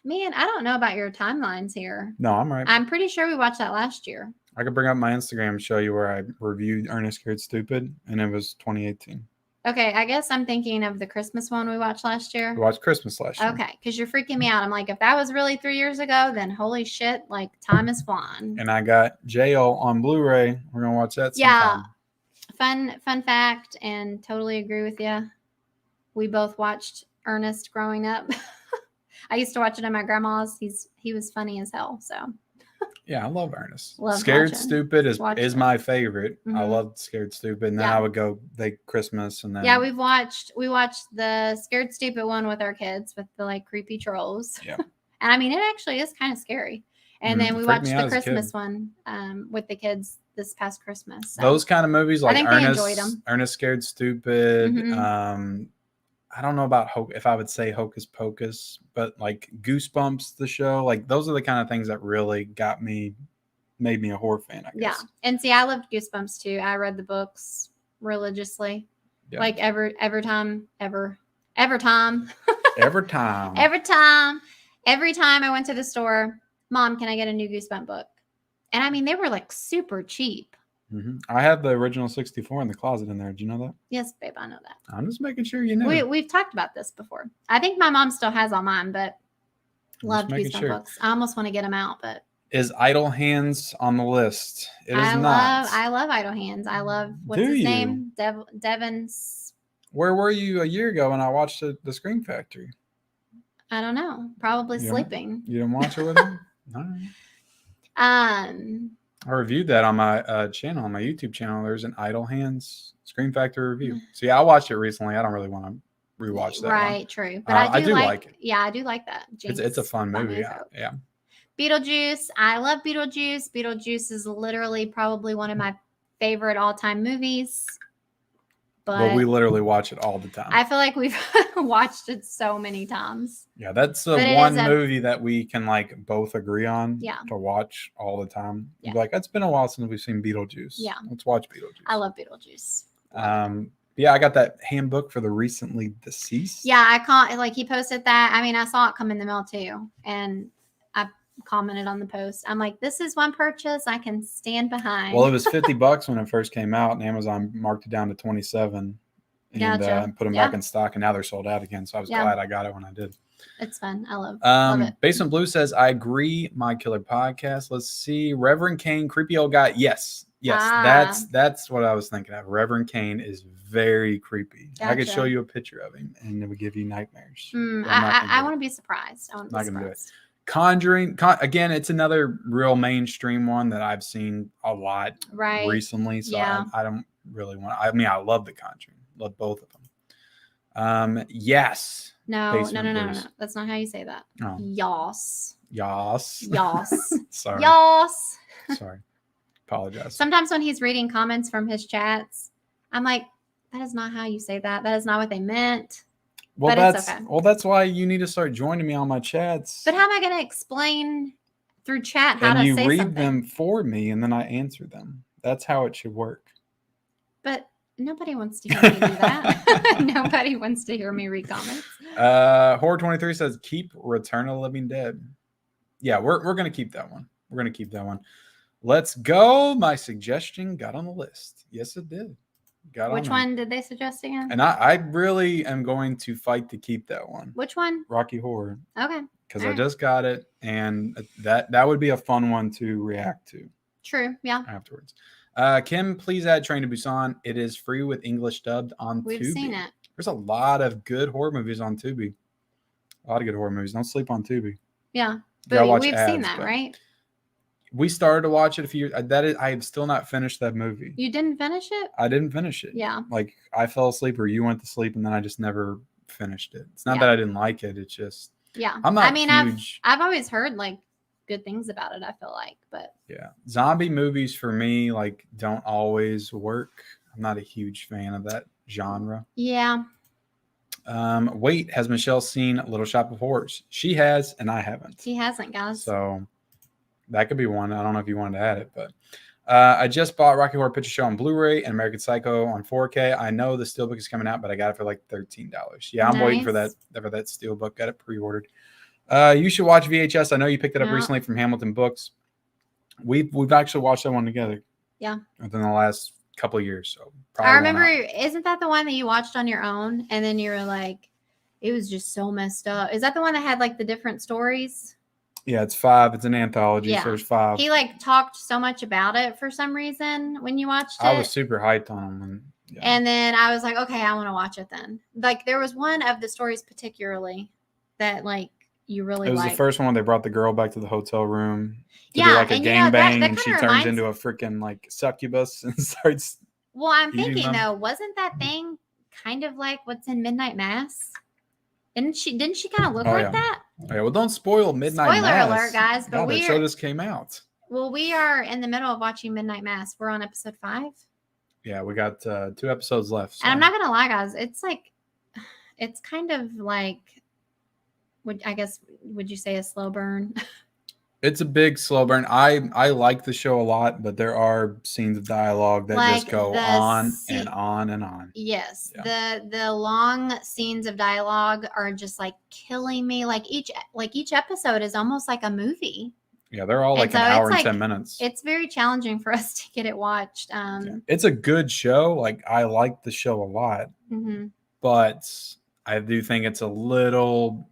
Man, I don't know about your timelines here. No, I'm right. I'm pretty sure we watched that last year. I could bring up my Instagram and show you where I reviewed Ernest Scared Stupid, and it was 2018. Okay, I guess I'm thinking of the Christmas one we watched last year. We watched Christmas last year. Okay, because you're freaking me out. I'm like, if that was really 3 years ago, then holy shit, like time is flying. And I got Jail on Blu-ray. We're gonna watch that sometime. Yeah, fun fact, and totally agree with you. We both watched Ernest growing up. I used to watch it at my grandma's. He was funny as hell. So. Yeah, I love Ernest. Scared Stupid is my favorite. I loved Scared Stupid. And then I would go Christmas and then we watched the Scared Stupid one with our kids with the like creepy trolls. Yeah. And I mean it actually is kind of scary. And then we watched the Christmas one with the kids this past Christmas. So. Those kind of movies like Ernest Scared Stupid. I don't know about if I would say Hocus Pocus, but like Goosebumps, the show, like those are the kind of things that really made me a horror fan, I guess. Yeah. And see, I loved Goosebumps too. I read the books religiously. Yeah. Like every time I went to the store, Mom, can I get a new Goosebump book? And I mean, they were like super cheap. I have the original 64 in the closet in there. Do you know that? Yes, babe, I know that. I'm just making sure you know. We've talked about this before. I think my mom still has all mine, but loved Goosebump books. I almost want to get them out, but is Idle Hands on the list? It is not. I love Idle Hands. I love what's his name? Devin's. Where were you a year ago when I watched the Scream Factory? I don't know. Probably sleeping. You didn't watch it with him? All right. I reviewed that on my channel, on my YouTube channel. There's an Idle Hands Scream Factory review. So yeah, I watched it recently. I don't really want to rewatch that. Right, true. But I do like it. Yeah, I do like that. It's a fun movie. Yeah. Beetlejuice. I love Beetlejuice. Beetlejuice is literally probably one of my favorite all-time movies. But we literally watch it all the time. I feel like we've watched it so many times. Yeah, that's the one movie that we can like both agree on to watch all the time. Yeah. Like, it's been a while since we've seen Beetlejuice. Yeah. Let's watch Beetlejuice. I love Beetlejuice. Yeah, I got that handbook for the recently deceased. Yeah, I can't like he posted that. I mean, I saw it come in the mail too. And I commented on the post. I'm like, this is one purchase I can stand behind. Well, it was $50 when it first came out, and Amazon marked it down to $27 and put them back in stock, and now they're sold out again. So I was glad I got it when I did. It's fun. I love it. Basement Blue says, I agree. My Killer Podcast. Let's see. Reverend Kane, creepy old guy. Yes. That's what I was thinking of. Reverend Kane is very creepy. Gotcha. I could show you a picture of him, and it would give you nightmares. I want to be surprised. I'm not going to do it. Conjuring, again, it's another real mainstream one that I've seen a lot recently. So I don't really want. I mean, I love The Conjuring. Love both of them. Yes. No. That's not how you say that. Oh. Yas. Sorry. Yas. Sorry. Apologize. Sometimes when he's reading comments from his chats, I'm like, that is not how you say that. That is not what they meant. Well, that's why you need to start joining me on my chats. But how am I going to explain through chat how to say something? And you read them for me, and then I answer them. That's how it should work. But nobody wants to hear me do that. Nobody wants to hear me read comments. Horror23 says, keep Return of the Living Dead. Yeah, we're going to keep that one. Let's go. My suggestion got on the list. Yes, it did. Which one did they suggest again? And I really am going to fight to keep that one. Which one? Rocky Horror. Okay. Because I just got it, and that would be a fun one to react to. True. Yeah. Afterwards. Kim, please add Train to Busan. It is free with English dubbed on Tubi. We've seen it. There's a lot of good horror movies on Tubi. A lot of good horror movies. Don't sleep on Tubi. Yeah. But we've seen that, right? We started to watch it a few years. I have still not finished that movie. You didn't finish it? I didn't finish it. Yeah. Like I fell asleep or you went to sleep and then I just never finished it. It's not that I didn't like it. It's just I'm not huge. I've always heard like good things about it, I feel like, but yeah. Zombie movies for me like don't always work. I'm not a huge fan of that genre. Yeah. Wait, has Michelle seen Little Shop of Horrors? She has, and I haven't. She hasn't, guys. So that could be one. I don't know if you wanted to add it, but I just bought Rocky Horror Picture Show on Blu-ray and American Psycho on 4K. I know the Steelbook is coming out, but I got it for like $13. Yeah, I'm waiting for that Steelbook. Got it pre-ordered. You should watch VHS. I know you picked it up recently from Hamilton Books. We've actually watched that one together. Yeah. Within the last couple of years. So I remember, isn't that the one that you watched on your own? And then you were like, it was just so messed up. Is that the one that had like the different stories? Yeah, it's 5. It's an anthology. Yeah. So there's 5. He like talked so much about it for some reason when you watched it. I was super hyped on him. And then I was like, okay, I want to watch it then. Like there was one of the stories particularly that like you really liked. It was the first one when they brought the girl back to the hotel room to do like a gangbang, and she turns into a freaking like succubus and starts. Well, I'm thinking though, wasn't that thing kind of like what's in Midnight Mass? Didn't she kind of look like that? Oh, yeah, well, don't spoil Midnight Mass. Spoiler alert, guys! But that show just came out. Well, we are in the middle of watching Midnight Mass. We're on episode 5. Yeah, we got 2 episodes left. So. And I'm not gonna lie, guys. It's kind of like, would you say a slow burn? It's a big slow burn. I like the show a lot, but there are scenes of dialogue that just go on and on and on. Yes. Yeah. The long scenes of dialogue are just like killing me. Like each episode is almost like a movie. Yeah, they're all like an hour and 10 minutes. It's very challenging for us to get it watched. It's a good show. Like I like the show a lot, but I do think it's a little.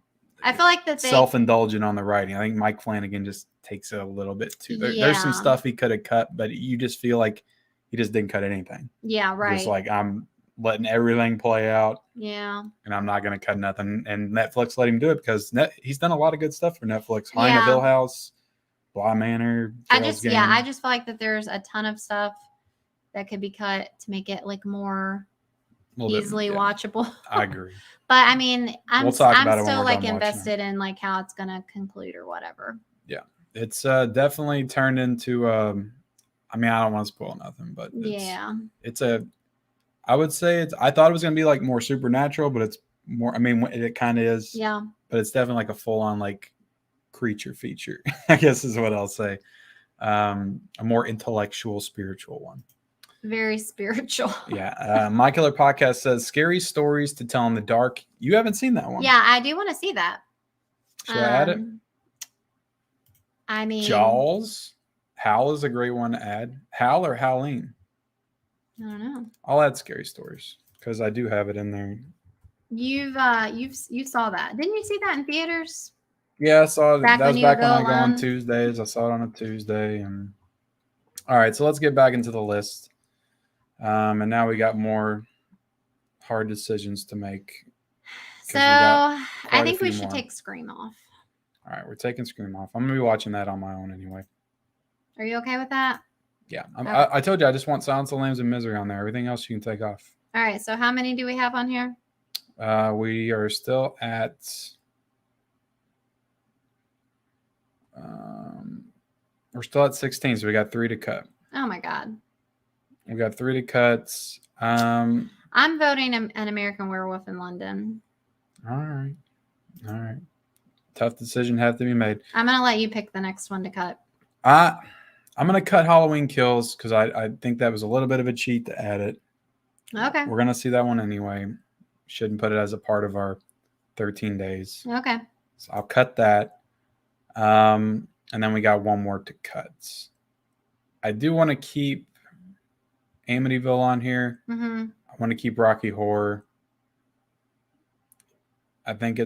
I feel like that self-indulgent on the writing. I think Mike Flanagan just takes it a little bit too. There's some stuff he could have cut, but you just feel like he just didn't cut anything. Yeah, right. Just like I'm letting everything play out. Yeah. And I'm not going to cut nothing. And Netflix let him do it because he's done a lot of good stuff for Netflix. Hyde of Hill House, Bly Manor. I just feel like that there's a ton of stuff that could be cut to make it like more easily watchable. I agree. But I mean, I'm still like invested in like how it's gonna conclude or whatever. Yeah, it's definitely turned into. I mean, I don't want to spoil nothing, but it's I would say I thought it was gonna be like more supernatural, but it's more. I mean, it kind of is. Yeah. But it's definitely like a full-on like creature feature. I guess is what I'll say. A more intellectual, spiritual one. Very spiritual. Yeah. My Killer Podcast says scary stories to tell in the dark. You haven't seen that one. Yeah, I do want to see that. Should I add it? I mean, Jaws. Howl is a great one to add. Howl or Howleen? I don't know. I'll add scary stories because I do have it in there. You saw that. Didn't you see that in theaters? Yeah, I saw it. That was back when I go on Tuesdays. I saw it on a Tuesday. And all right, so let's get back into the list. And now we got more hard decisions to make. So I think we should take Scream off. All right, we're taking Scream off. I'm going to be watching that on my own anyway. Are you okay with that? Yeah. I told you I just want Silence of the Lambs and Misery on there. Everything else you can take off. All right, so how many do we have on here? We are still at... we're still at 16, so we got 3 to cut. Oh, my God. We got 3 to cuts. I'm voting an American Werewolf in London. All right. Tough decision have to be made. I'm going to let you pick the next one to cut. I'm going to cut Halloween Kills because I think that was a little bit of a cheat to add it. Okay. We're going to see that one anyway. Shouldn't put it as a part of our 13 days. Okay. So I'll cut that. And then we got one more to cut. I do want to keep Amityville on here. Mm-hmm. I want to keep Rocky Horror. I think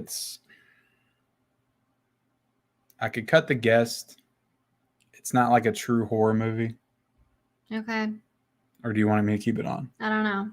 I could cut The Guest. It's not like a true horror movie. Okay. Or do you want me to keep it on? I don't know.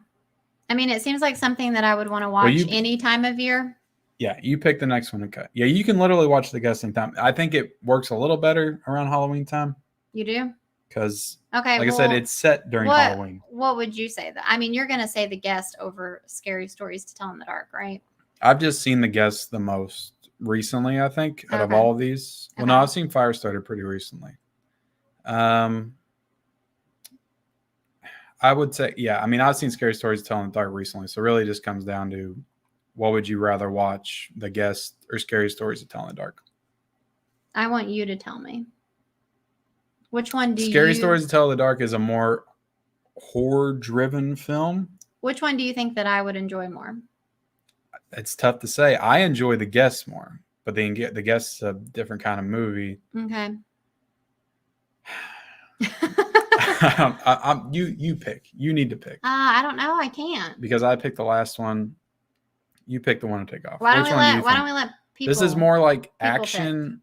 I mean, it seems like something that I would want to watch any time of year. Yeah, you pick the next one to cut. Yeah, you can literally watch The Guest anytime. I think it works a little better around Halloween time. You do? Because, okay, like I said, it's set during Halloween. What would you say? I mean, you're going to say The Guest over Scary Stories to Tell in the Dark, right? I've just seen The Guest the most recently, I think, out of all of these. Well, no, I've seen Firestarter pretty recently. I would say, yeah. I mean, I've seen Scary Stories to Tell in the Dark recently, so it really just comes down to what would you rather watch, The Guest or Scary Stories to Tell in the Dark? I want you to tell me. Which one do Scary Stories to Tell in the Dark is a more horror-driven film. Which one do you think that I would enjoy more? It's tough to say. I enjoy The Guest more, but The Guest's a different kind of movie. Okay. You pick. You need to pick. I don't know. I can't. Because I picked the last one. You pick the one to take off. Why don't we let people? This is more like action. Pick.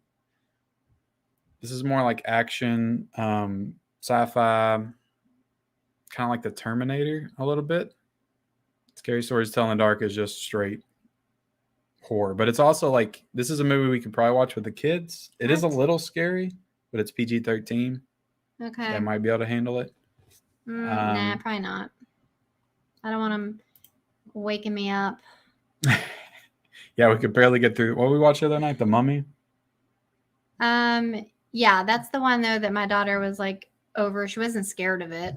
This is more like action, sci-fi, kind of like the Terminator a little bit. Scary Stories to Tell in the Dark is just straight horror. But it's also like, this is a movie we could probably watch with the kids. It is a little scary, but it's PG-13. Okay. They might be able to handle it. Nah, probably not. I don't want them waking me up. Yeah, we could barely get through. What we watched the other night? The Mummy? Yeah, that's the one, though, that my daughter was, like, over. She wasn't scared of it.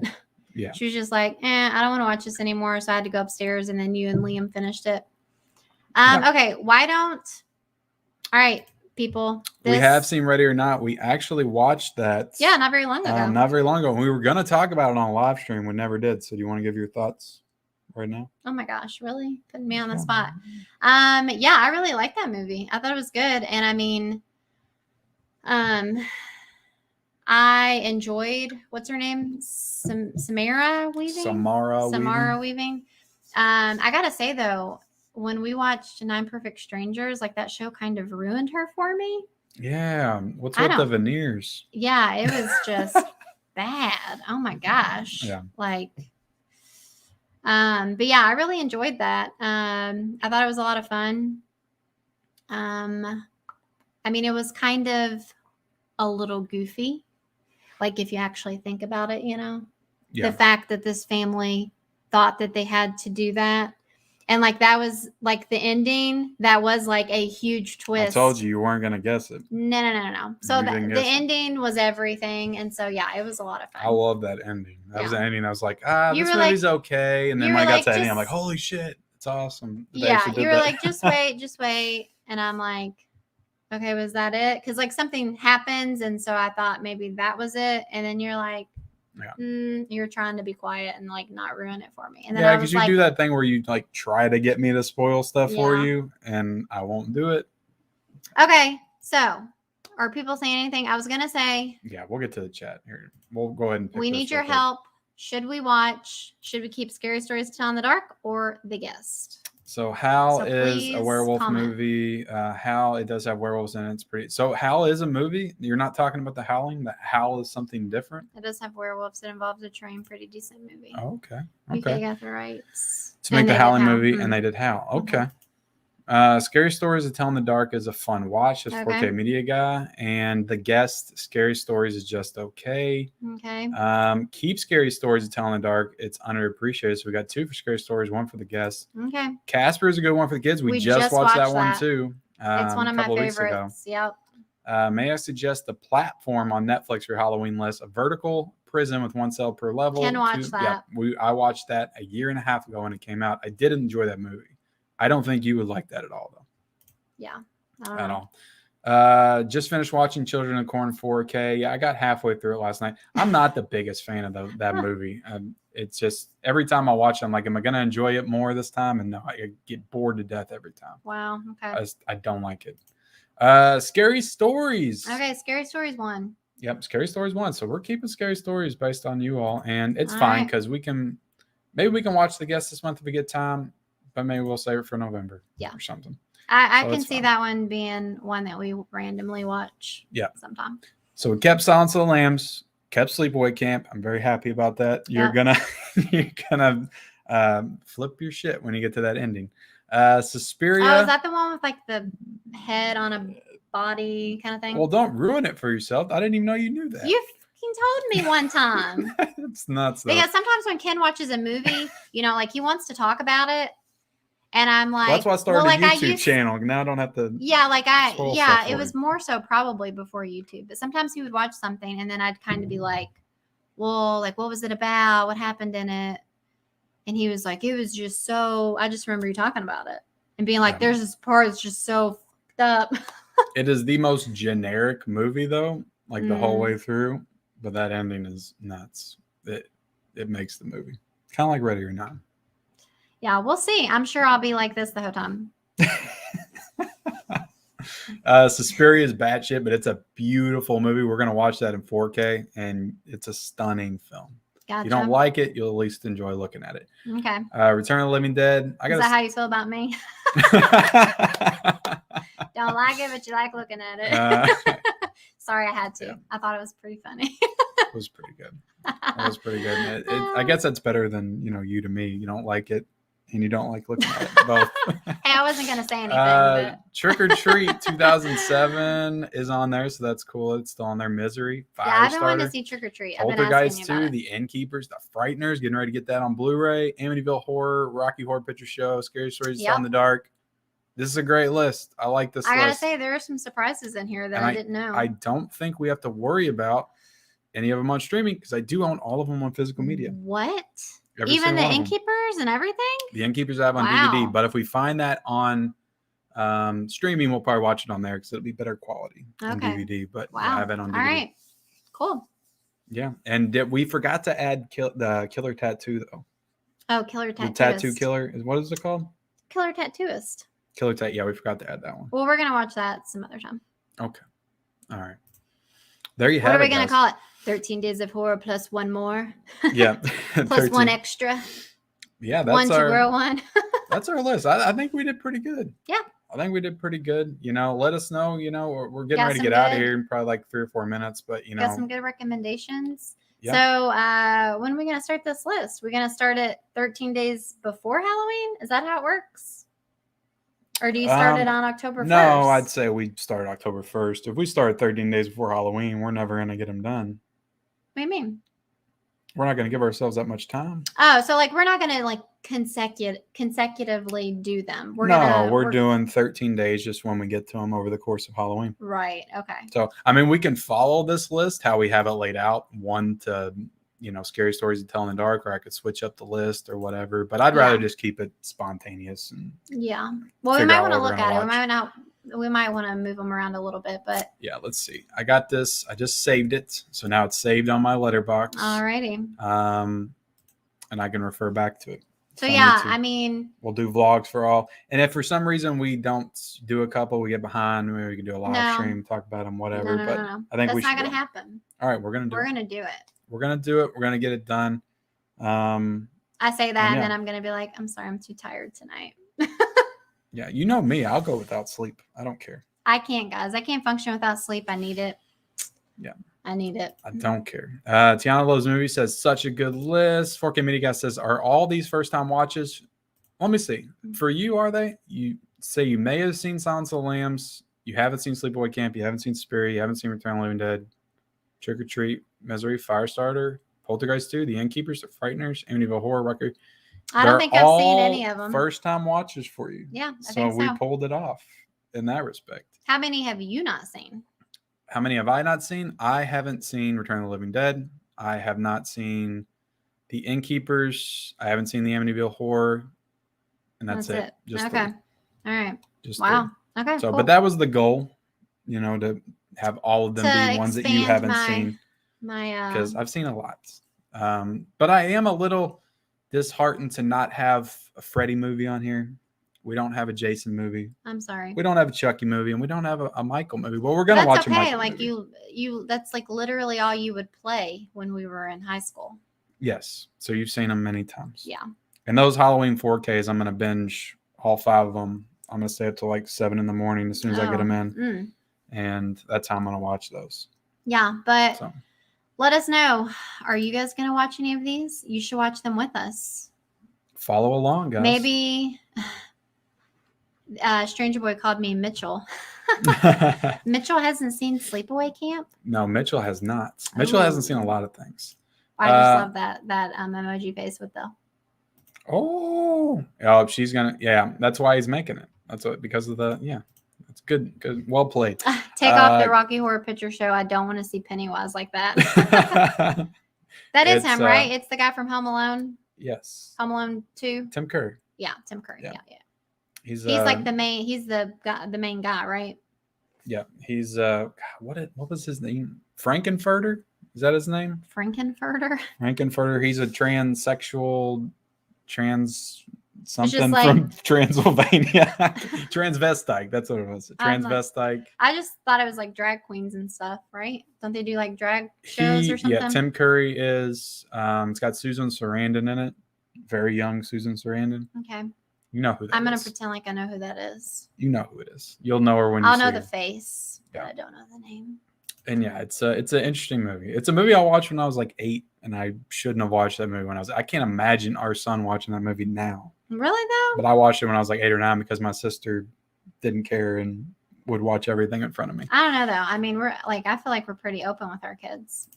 Yeah. She was just like, I don't want to watch this anymore, so I had to go upstairs, and then you and Liam finished it. Okay, why don't... All right, people. We have seen Ready or Not. We actually watched that. Yeah, not very long ago. Not very long ago. We were going to talk about it on a live stream. We never did. So do you want to give your thoughts right now? Oh my gosh, really? Putting me on the spot. Yeah, I really liked that movie. I thought it was good. And I mean, I enjoyed, what's her name? Samara Weaving? Samara Weaving. I got to say, though, when we watched Nine Perfect Strangers, like that show kind of ruined her for me. Yeah. What's with the veneers? Yeah, it was just bad. Oh my gosh. Yeah. Like, but yeah, I really enjoyed that. I thought it was a lot of fun. I mean, it was kind of a little goofy. Like if you actually think about it, the fact that this family thought that they had to do that. And like that was like the ending. That was like a huge twist. I told you weren't gonna guess it. No. So the ending was everything, and so yeah, it was a lot of fun. I love that ending. That was the ending. I was like, this movie's okay, and then when I got to that ending, I'm like, holy shit, it's awesome. Yeah, you were like, just wait, and I'm like, okay, was that it? Because like something happens, and so I thought maybe that was it, and then you're like. Yeah. You're trying to be quiet and like not ruin it for me. And then because you do that thing where you like try to get me to spoil stuff for you, and I won't do it. Okay, so are people saying anything? I was gonna say. Yeah, we'll get to the chat here. We'll go ahead and. We need your help. Should we keep Scary Stories to Tell in the Dark or The Guest? So Hal is a werewolf movie. Hal, it does have werewolves in it. It's pretty. So Hal is a movie. You're not talking about The Howling. The Hal is something different. It does have werewolves. It involves a train. Pretty decent movie. Oh, okay. They got the rights to make the Howling movie, and they did Hal. Okay. Scary Stories to Tell in the Dark is a fun watch. It's 4K media guy, and The Guest, Scary Stories is just okay. Okay. Keep Scary Stories to Tell in the Dark. It's underappreciated. So we got 2 for Scary Stories, 1 for The Guest. Okay. Casper is a good one for the kids. We just watched that one too. It's one of my favorites. Yep. May I suggest the platform on Netflix for Halloween list? A vertical prison with 1 cell per level. Can watch that. Yeah, I watched that a year and a half ago when it came out. I did enjoy that movie. I don't think you would like that at all, though. Yeah. At all. Just finished watching Children of Corn 4K. Yeah, I got halfway through it last night. I'm not the biggest fan of that movie. It's just every time I watch it, I'm like, am I going to enjoy it more this time? And no, I get bored to death every time. Wow. Okay. I don't like it. Scary Stories. Okay, Scary Stories 1. Yep, Scary Stories 1. So we're keeping Scary Stories based on you all. And it's All fine right. because maybe we can watch The Guest this month if we get time, but maybe we'll save it for November or something. I can see that one being one that we randomly watch sometime. So we kept Silence of the Lambs, kept Sleepaway Camp. I'm very happy about that. You're gonna flip your shit when you get to that ending. Suspiria. Oh, is that the one with like the head on a body kind of thing? Well, don't ruin it for yourself. I didn't even know you knew that. You fucking told me one time. It's nuts. Though. Because sometimes when Ken watches a movie, like he wants to talk about it. And I'm like, that's why I started a YouTube channel. Now I don't have to. Yeah, it was more so probably before YouTube. But sometimes he would watch something and then I'd kind of be like, well, like, what was it about? What happened in it? And he was like, it was just so, I just remember you talking about it and being like, there's this part that's just so fucked up. It is the most generic movie though, like the whole way through. But that ending is nuts. It makes the movie. Kind of like Ready or Not. Yeah, we'll see. I'm sure I'll be like this the whole time. Suspiria is batshit, but it's a beautiful movie. We're going to watch that in 4K, and it's a stunning film. Gotcha. If you don't like it, you'll at least enjoy looking at it. Okay. Return of the Living Dead. Is that how you feel about me? Don't like it, but you like looking at it. Sorry, I had to. Yeah. I thought it was pretty funny. It was pretty good. It was pretty good. I guess that's better than, you to me. You don't like it. And you don't like looking at it both. Hey, I wasn't going to say anything. Trick or Treat 2007 is on there, so that's cool. It's still on there. Misery, I've been wanting to see Trick or Treat. Poltergeist 2, The Innkeepers, The Frighteners, getting ready to get that on Blu-ray. Amityville Horror, Rocky Horror Picture Show, Scary Stories to Tell in the Dark. This is a great list. I like this list. I got to say, there are some surprises in here that I didn't know. I don't think we have to worry about any of them on streaming because I do own all of them on physical media. What? Even the Innkeepers and everything? The Innkeepers I have on DVD. But if we find that on streaming, we'll probably watch it on there because it'll be better quality on DVD. But I have it on DVD. All right. Cool. Yeah. And we forgot to add the Killer Tattoo, though. Oh, Killer Tattooist. The Tattoo Killer. What is it called? Killer Tattooist. Killer Tattoo. Yeah, we forgot to add that one. Well, we're going to watch that some other time. Okay. All right. There you have it. What are we going to call it? 13 Days of Horror plus one more. Yeah. Plus one extra. Yeah. That's one to grow one. That's our list. I think we did pretty good. Yeah. I think we did pretty good. Let us know. We're getting ready to get out of here in probably like 3 or 4 minutes. But, got some good recommendations. Yeah. So when are we going to start this list? We're going to start it 13 days before Halloween? Is that how it works? Or do you start it on October 1st? No, I'd say we start October 1st. If we start 13 days before Halloween, we're never going to get them done. What do you mean? We're not going to give ourselves that much time. Oh, so we're not going to consecutively do them. We're doing 13 days just when we get to them over the course of Halloween. Right. Okay. So, we can follow this list, how we have it laid out. 1 to, Scary Stories to Tell in the Dark, or I could switch up the list or whatever. But I'd rather just keep it spontaneous. Yeah. Well, we might want to look at it. We might want to move them around a little bit, but yeah, let's see. I got this. I just saved it, so now it's saved on my letterbox. Alrighty. And I can refer back to it. So we'll do vlogs for all. And if for some reason we don't do a couple, we get behind. Maybe we can do a live stream, talk about them, whatever. No. I think that's not going to happen. All right, we're gonna do it. We're gonna do it. We're gonna get it done. I say that, and then I'm gonna be like, I'm sorry, I'm too tired tonight. Yeah, you know me. I'll go without sleep. I don't care. I can't, guys. I can't function without sleep. I need it. Yeah. I need it. I don't care. Tiana Loves Movie says, such a good list. 4K Media Guy says, are all these first-time watches? Let me see. For you, are they? You say you may have seen Silence of the Lambs. You haven't seen Sleepaway Camp. You haven't seen Suspiria. You haven't seen Return of the Living Dead. Trick or Treat, Misery, Firestarter, Poltergeist 2, The Innkeepers, The Frighteners, Amityville Horror Record. I don't think I've seen any of them. First-time watches for you. Yeah, I so think so. We pulled it off in that respect. How many have you not seen? How many have I not seen? I haven't seen Return of the Living Dead. I have not seen The Innkeepers. I haven't seen the Amityville Horror. And that's it. Just okay. 3. All right. Just wow. 3. Okay. So, cool. But that was the goal, to have all of them be ones that you haven't seen. Because I've seen a lot. But I am a little disheartened to not have a Freddy movie on here, We don't have a Jason movie. I'm sorry. We don't have a Chucky movie, and we don't have a Michael movie. Well, we're gonna watch a Michael like movie. you that's like literally all you would play when we were in high school. Yes. So you've seen them many times. Yeah. And those Halloween 4Ks, I'm gonna binge all 5 of them. I'm gonna stay up till like 7 a.m. as soon as I get them in, and that's how I'm gonna watch those. Yeah, but let us know. Are you guys gonna watch any of these? You should watch them with us. Follow along, guys. Maybe. Stranger Boy called me Mitchell. Mitchell hasn't seen Sleepaway Camp. No, Mitchell has not. Mitchell hasn't seen a lot of things. I just love that emoji face with the. Oh, she's gonna. Yeah, that's why he's making it. That's what, because of the. Yeah, that's good. Good, well played. Take off the Rocky Horror Picture Show. I don't want to see Pennywise like that. That is him, right? It's the guy from Home Alone. Yes. Home Alone 2. Tim Curry. Yeah, Tim Curry. Yeah. He's like the main. He's the main guy, right? Yeah. He's what was his name? Frankenfurter? Is that his name? Frankenfurter. Frankenfurter. He's a transsexual, something from Transylvania. Transvestite. That's what it was. Transvestite. I just thought it was like drag queens and stuff, right? Don't they do like drag shows or something? Yeah, Tim Curry is. It's got Susan Sarandon in it. Very young Susan Sarandon. Okay. You know who that is. I'm going to pretend like I know who that is. You know who it is. You'll know her when you see her. I'll know the face, but I don't know the name. And yeah, it's an interesting movie. It's a movie I watched when I was like 8, and I shouldn't have watched that movie when I was. I can't imagine our son watching that movie now. Really though? But I watched it when I was like 8 or 9 because my sister didn't care and would watch everything in front of me. I don't know though. I mean, I feel like we're pretty open with our kids.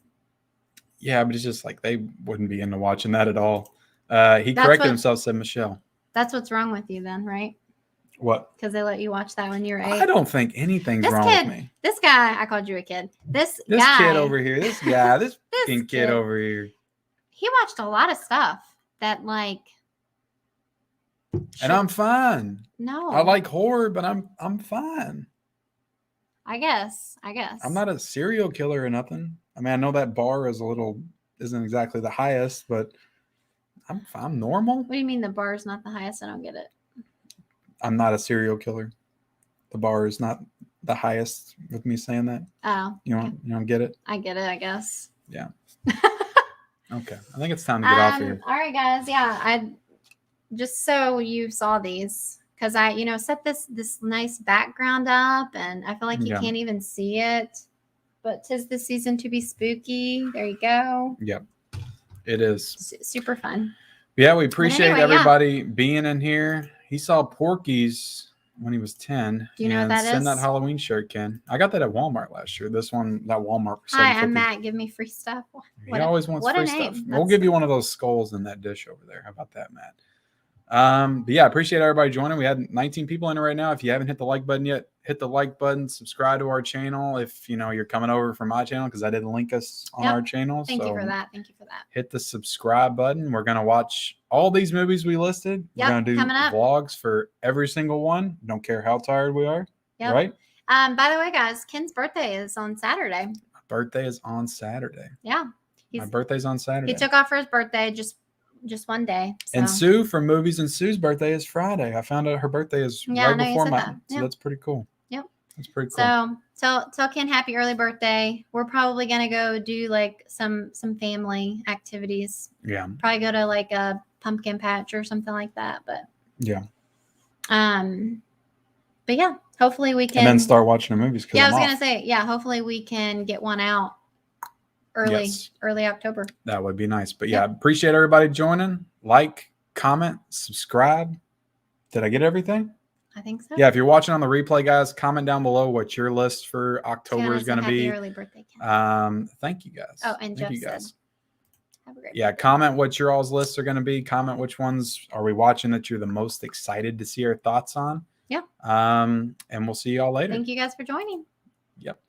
Yeah, but it's just like they wouldn't be into watching that at all. He corrected himself, said Michelle. That's what's wrong with you then, right? What? Because they let you watch that when you were 8. I don't think anything's wrong with me. This guy, I called you a kid. This guy, kid over here, this guy, this kid over here. He watched a lot of stuff that like. And I'm fine. No. I like horror, but I'm fine. I guess. I'm not a serial killer or nothing. I mean, I know that bar isn't exactly the highest, but I'm normal. What do you mean the bar is not the highest? I don't get it. I'm not a serial killer. The bar is not the highest with me saying that. Oh. You don't get it? I get it, I guess. Yeah. Okay. I think it's time to get off here. All right, guys. Yeah, I just so you saw these because I, set this nice background up, and I feel like you can't even see it. But 'tis the season to be spooky. There you go. Yep. It is. Super fun. Yeah, we appreciate everybody being in here. He saw Porky's when he was 10. Do you know what that is? Send that Halloween shirt, Ken. I got that at Walmart last year. This one, that Walmart. Hi, I'm Matt. Give me free stuff. He always wants free stuff. We'll give you one of those skulls in that dish over there. How about that, Matt? But yeah, I appreciate everybody joining. We had 19 people in it right now. If you haven't hit the like button yet, hit the like button, subscribe to our channel. If you're coming over from my channel, because I didn't link us on our channel. Thank you for that. Hit the subscribe button. We're gonna watch all these movies we listed. We're gonna do vlogs for every single one. Don't care how tired we are. Yep. Right? By the way, guys, Ken's birthday is on Saturday. My birthday is on Saturday. Yeah. My birthday's on Saturday. He took off for his birthday just one day. So. And Sue from Movies and Sue's birthday is Friday. I found out her birthday is right before mine. So that's pretty cool. Yep. That's pretty cool. So tell Ken happy early birthday. We're probably gonna go do like some family activities. Yeah. Probably go to like a pumpkin patch or something like that. But yeah. But yeah, hopefully we can. And then start watching the movies. Yeah, I was gonna say, hopefully we can get one out early October. That would be nice. But yeah, appreciate everybody joining. Like, comment, subscribe. Did I get everything? I think so. Yeah, if you're watching on the replay, guys, comment down below what your list for October is going to be. Early birthday, Ken. Thank you guys. Oh, and Jeff said, have a great birthday. Comment what your all's lists are going to be. Comment which ones are we watching that you're the most excited to see our thoughts on. Yeah. And we'll see y'all later. Thank you guys for joining. Yep.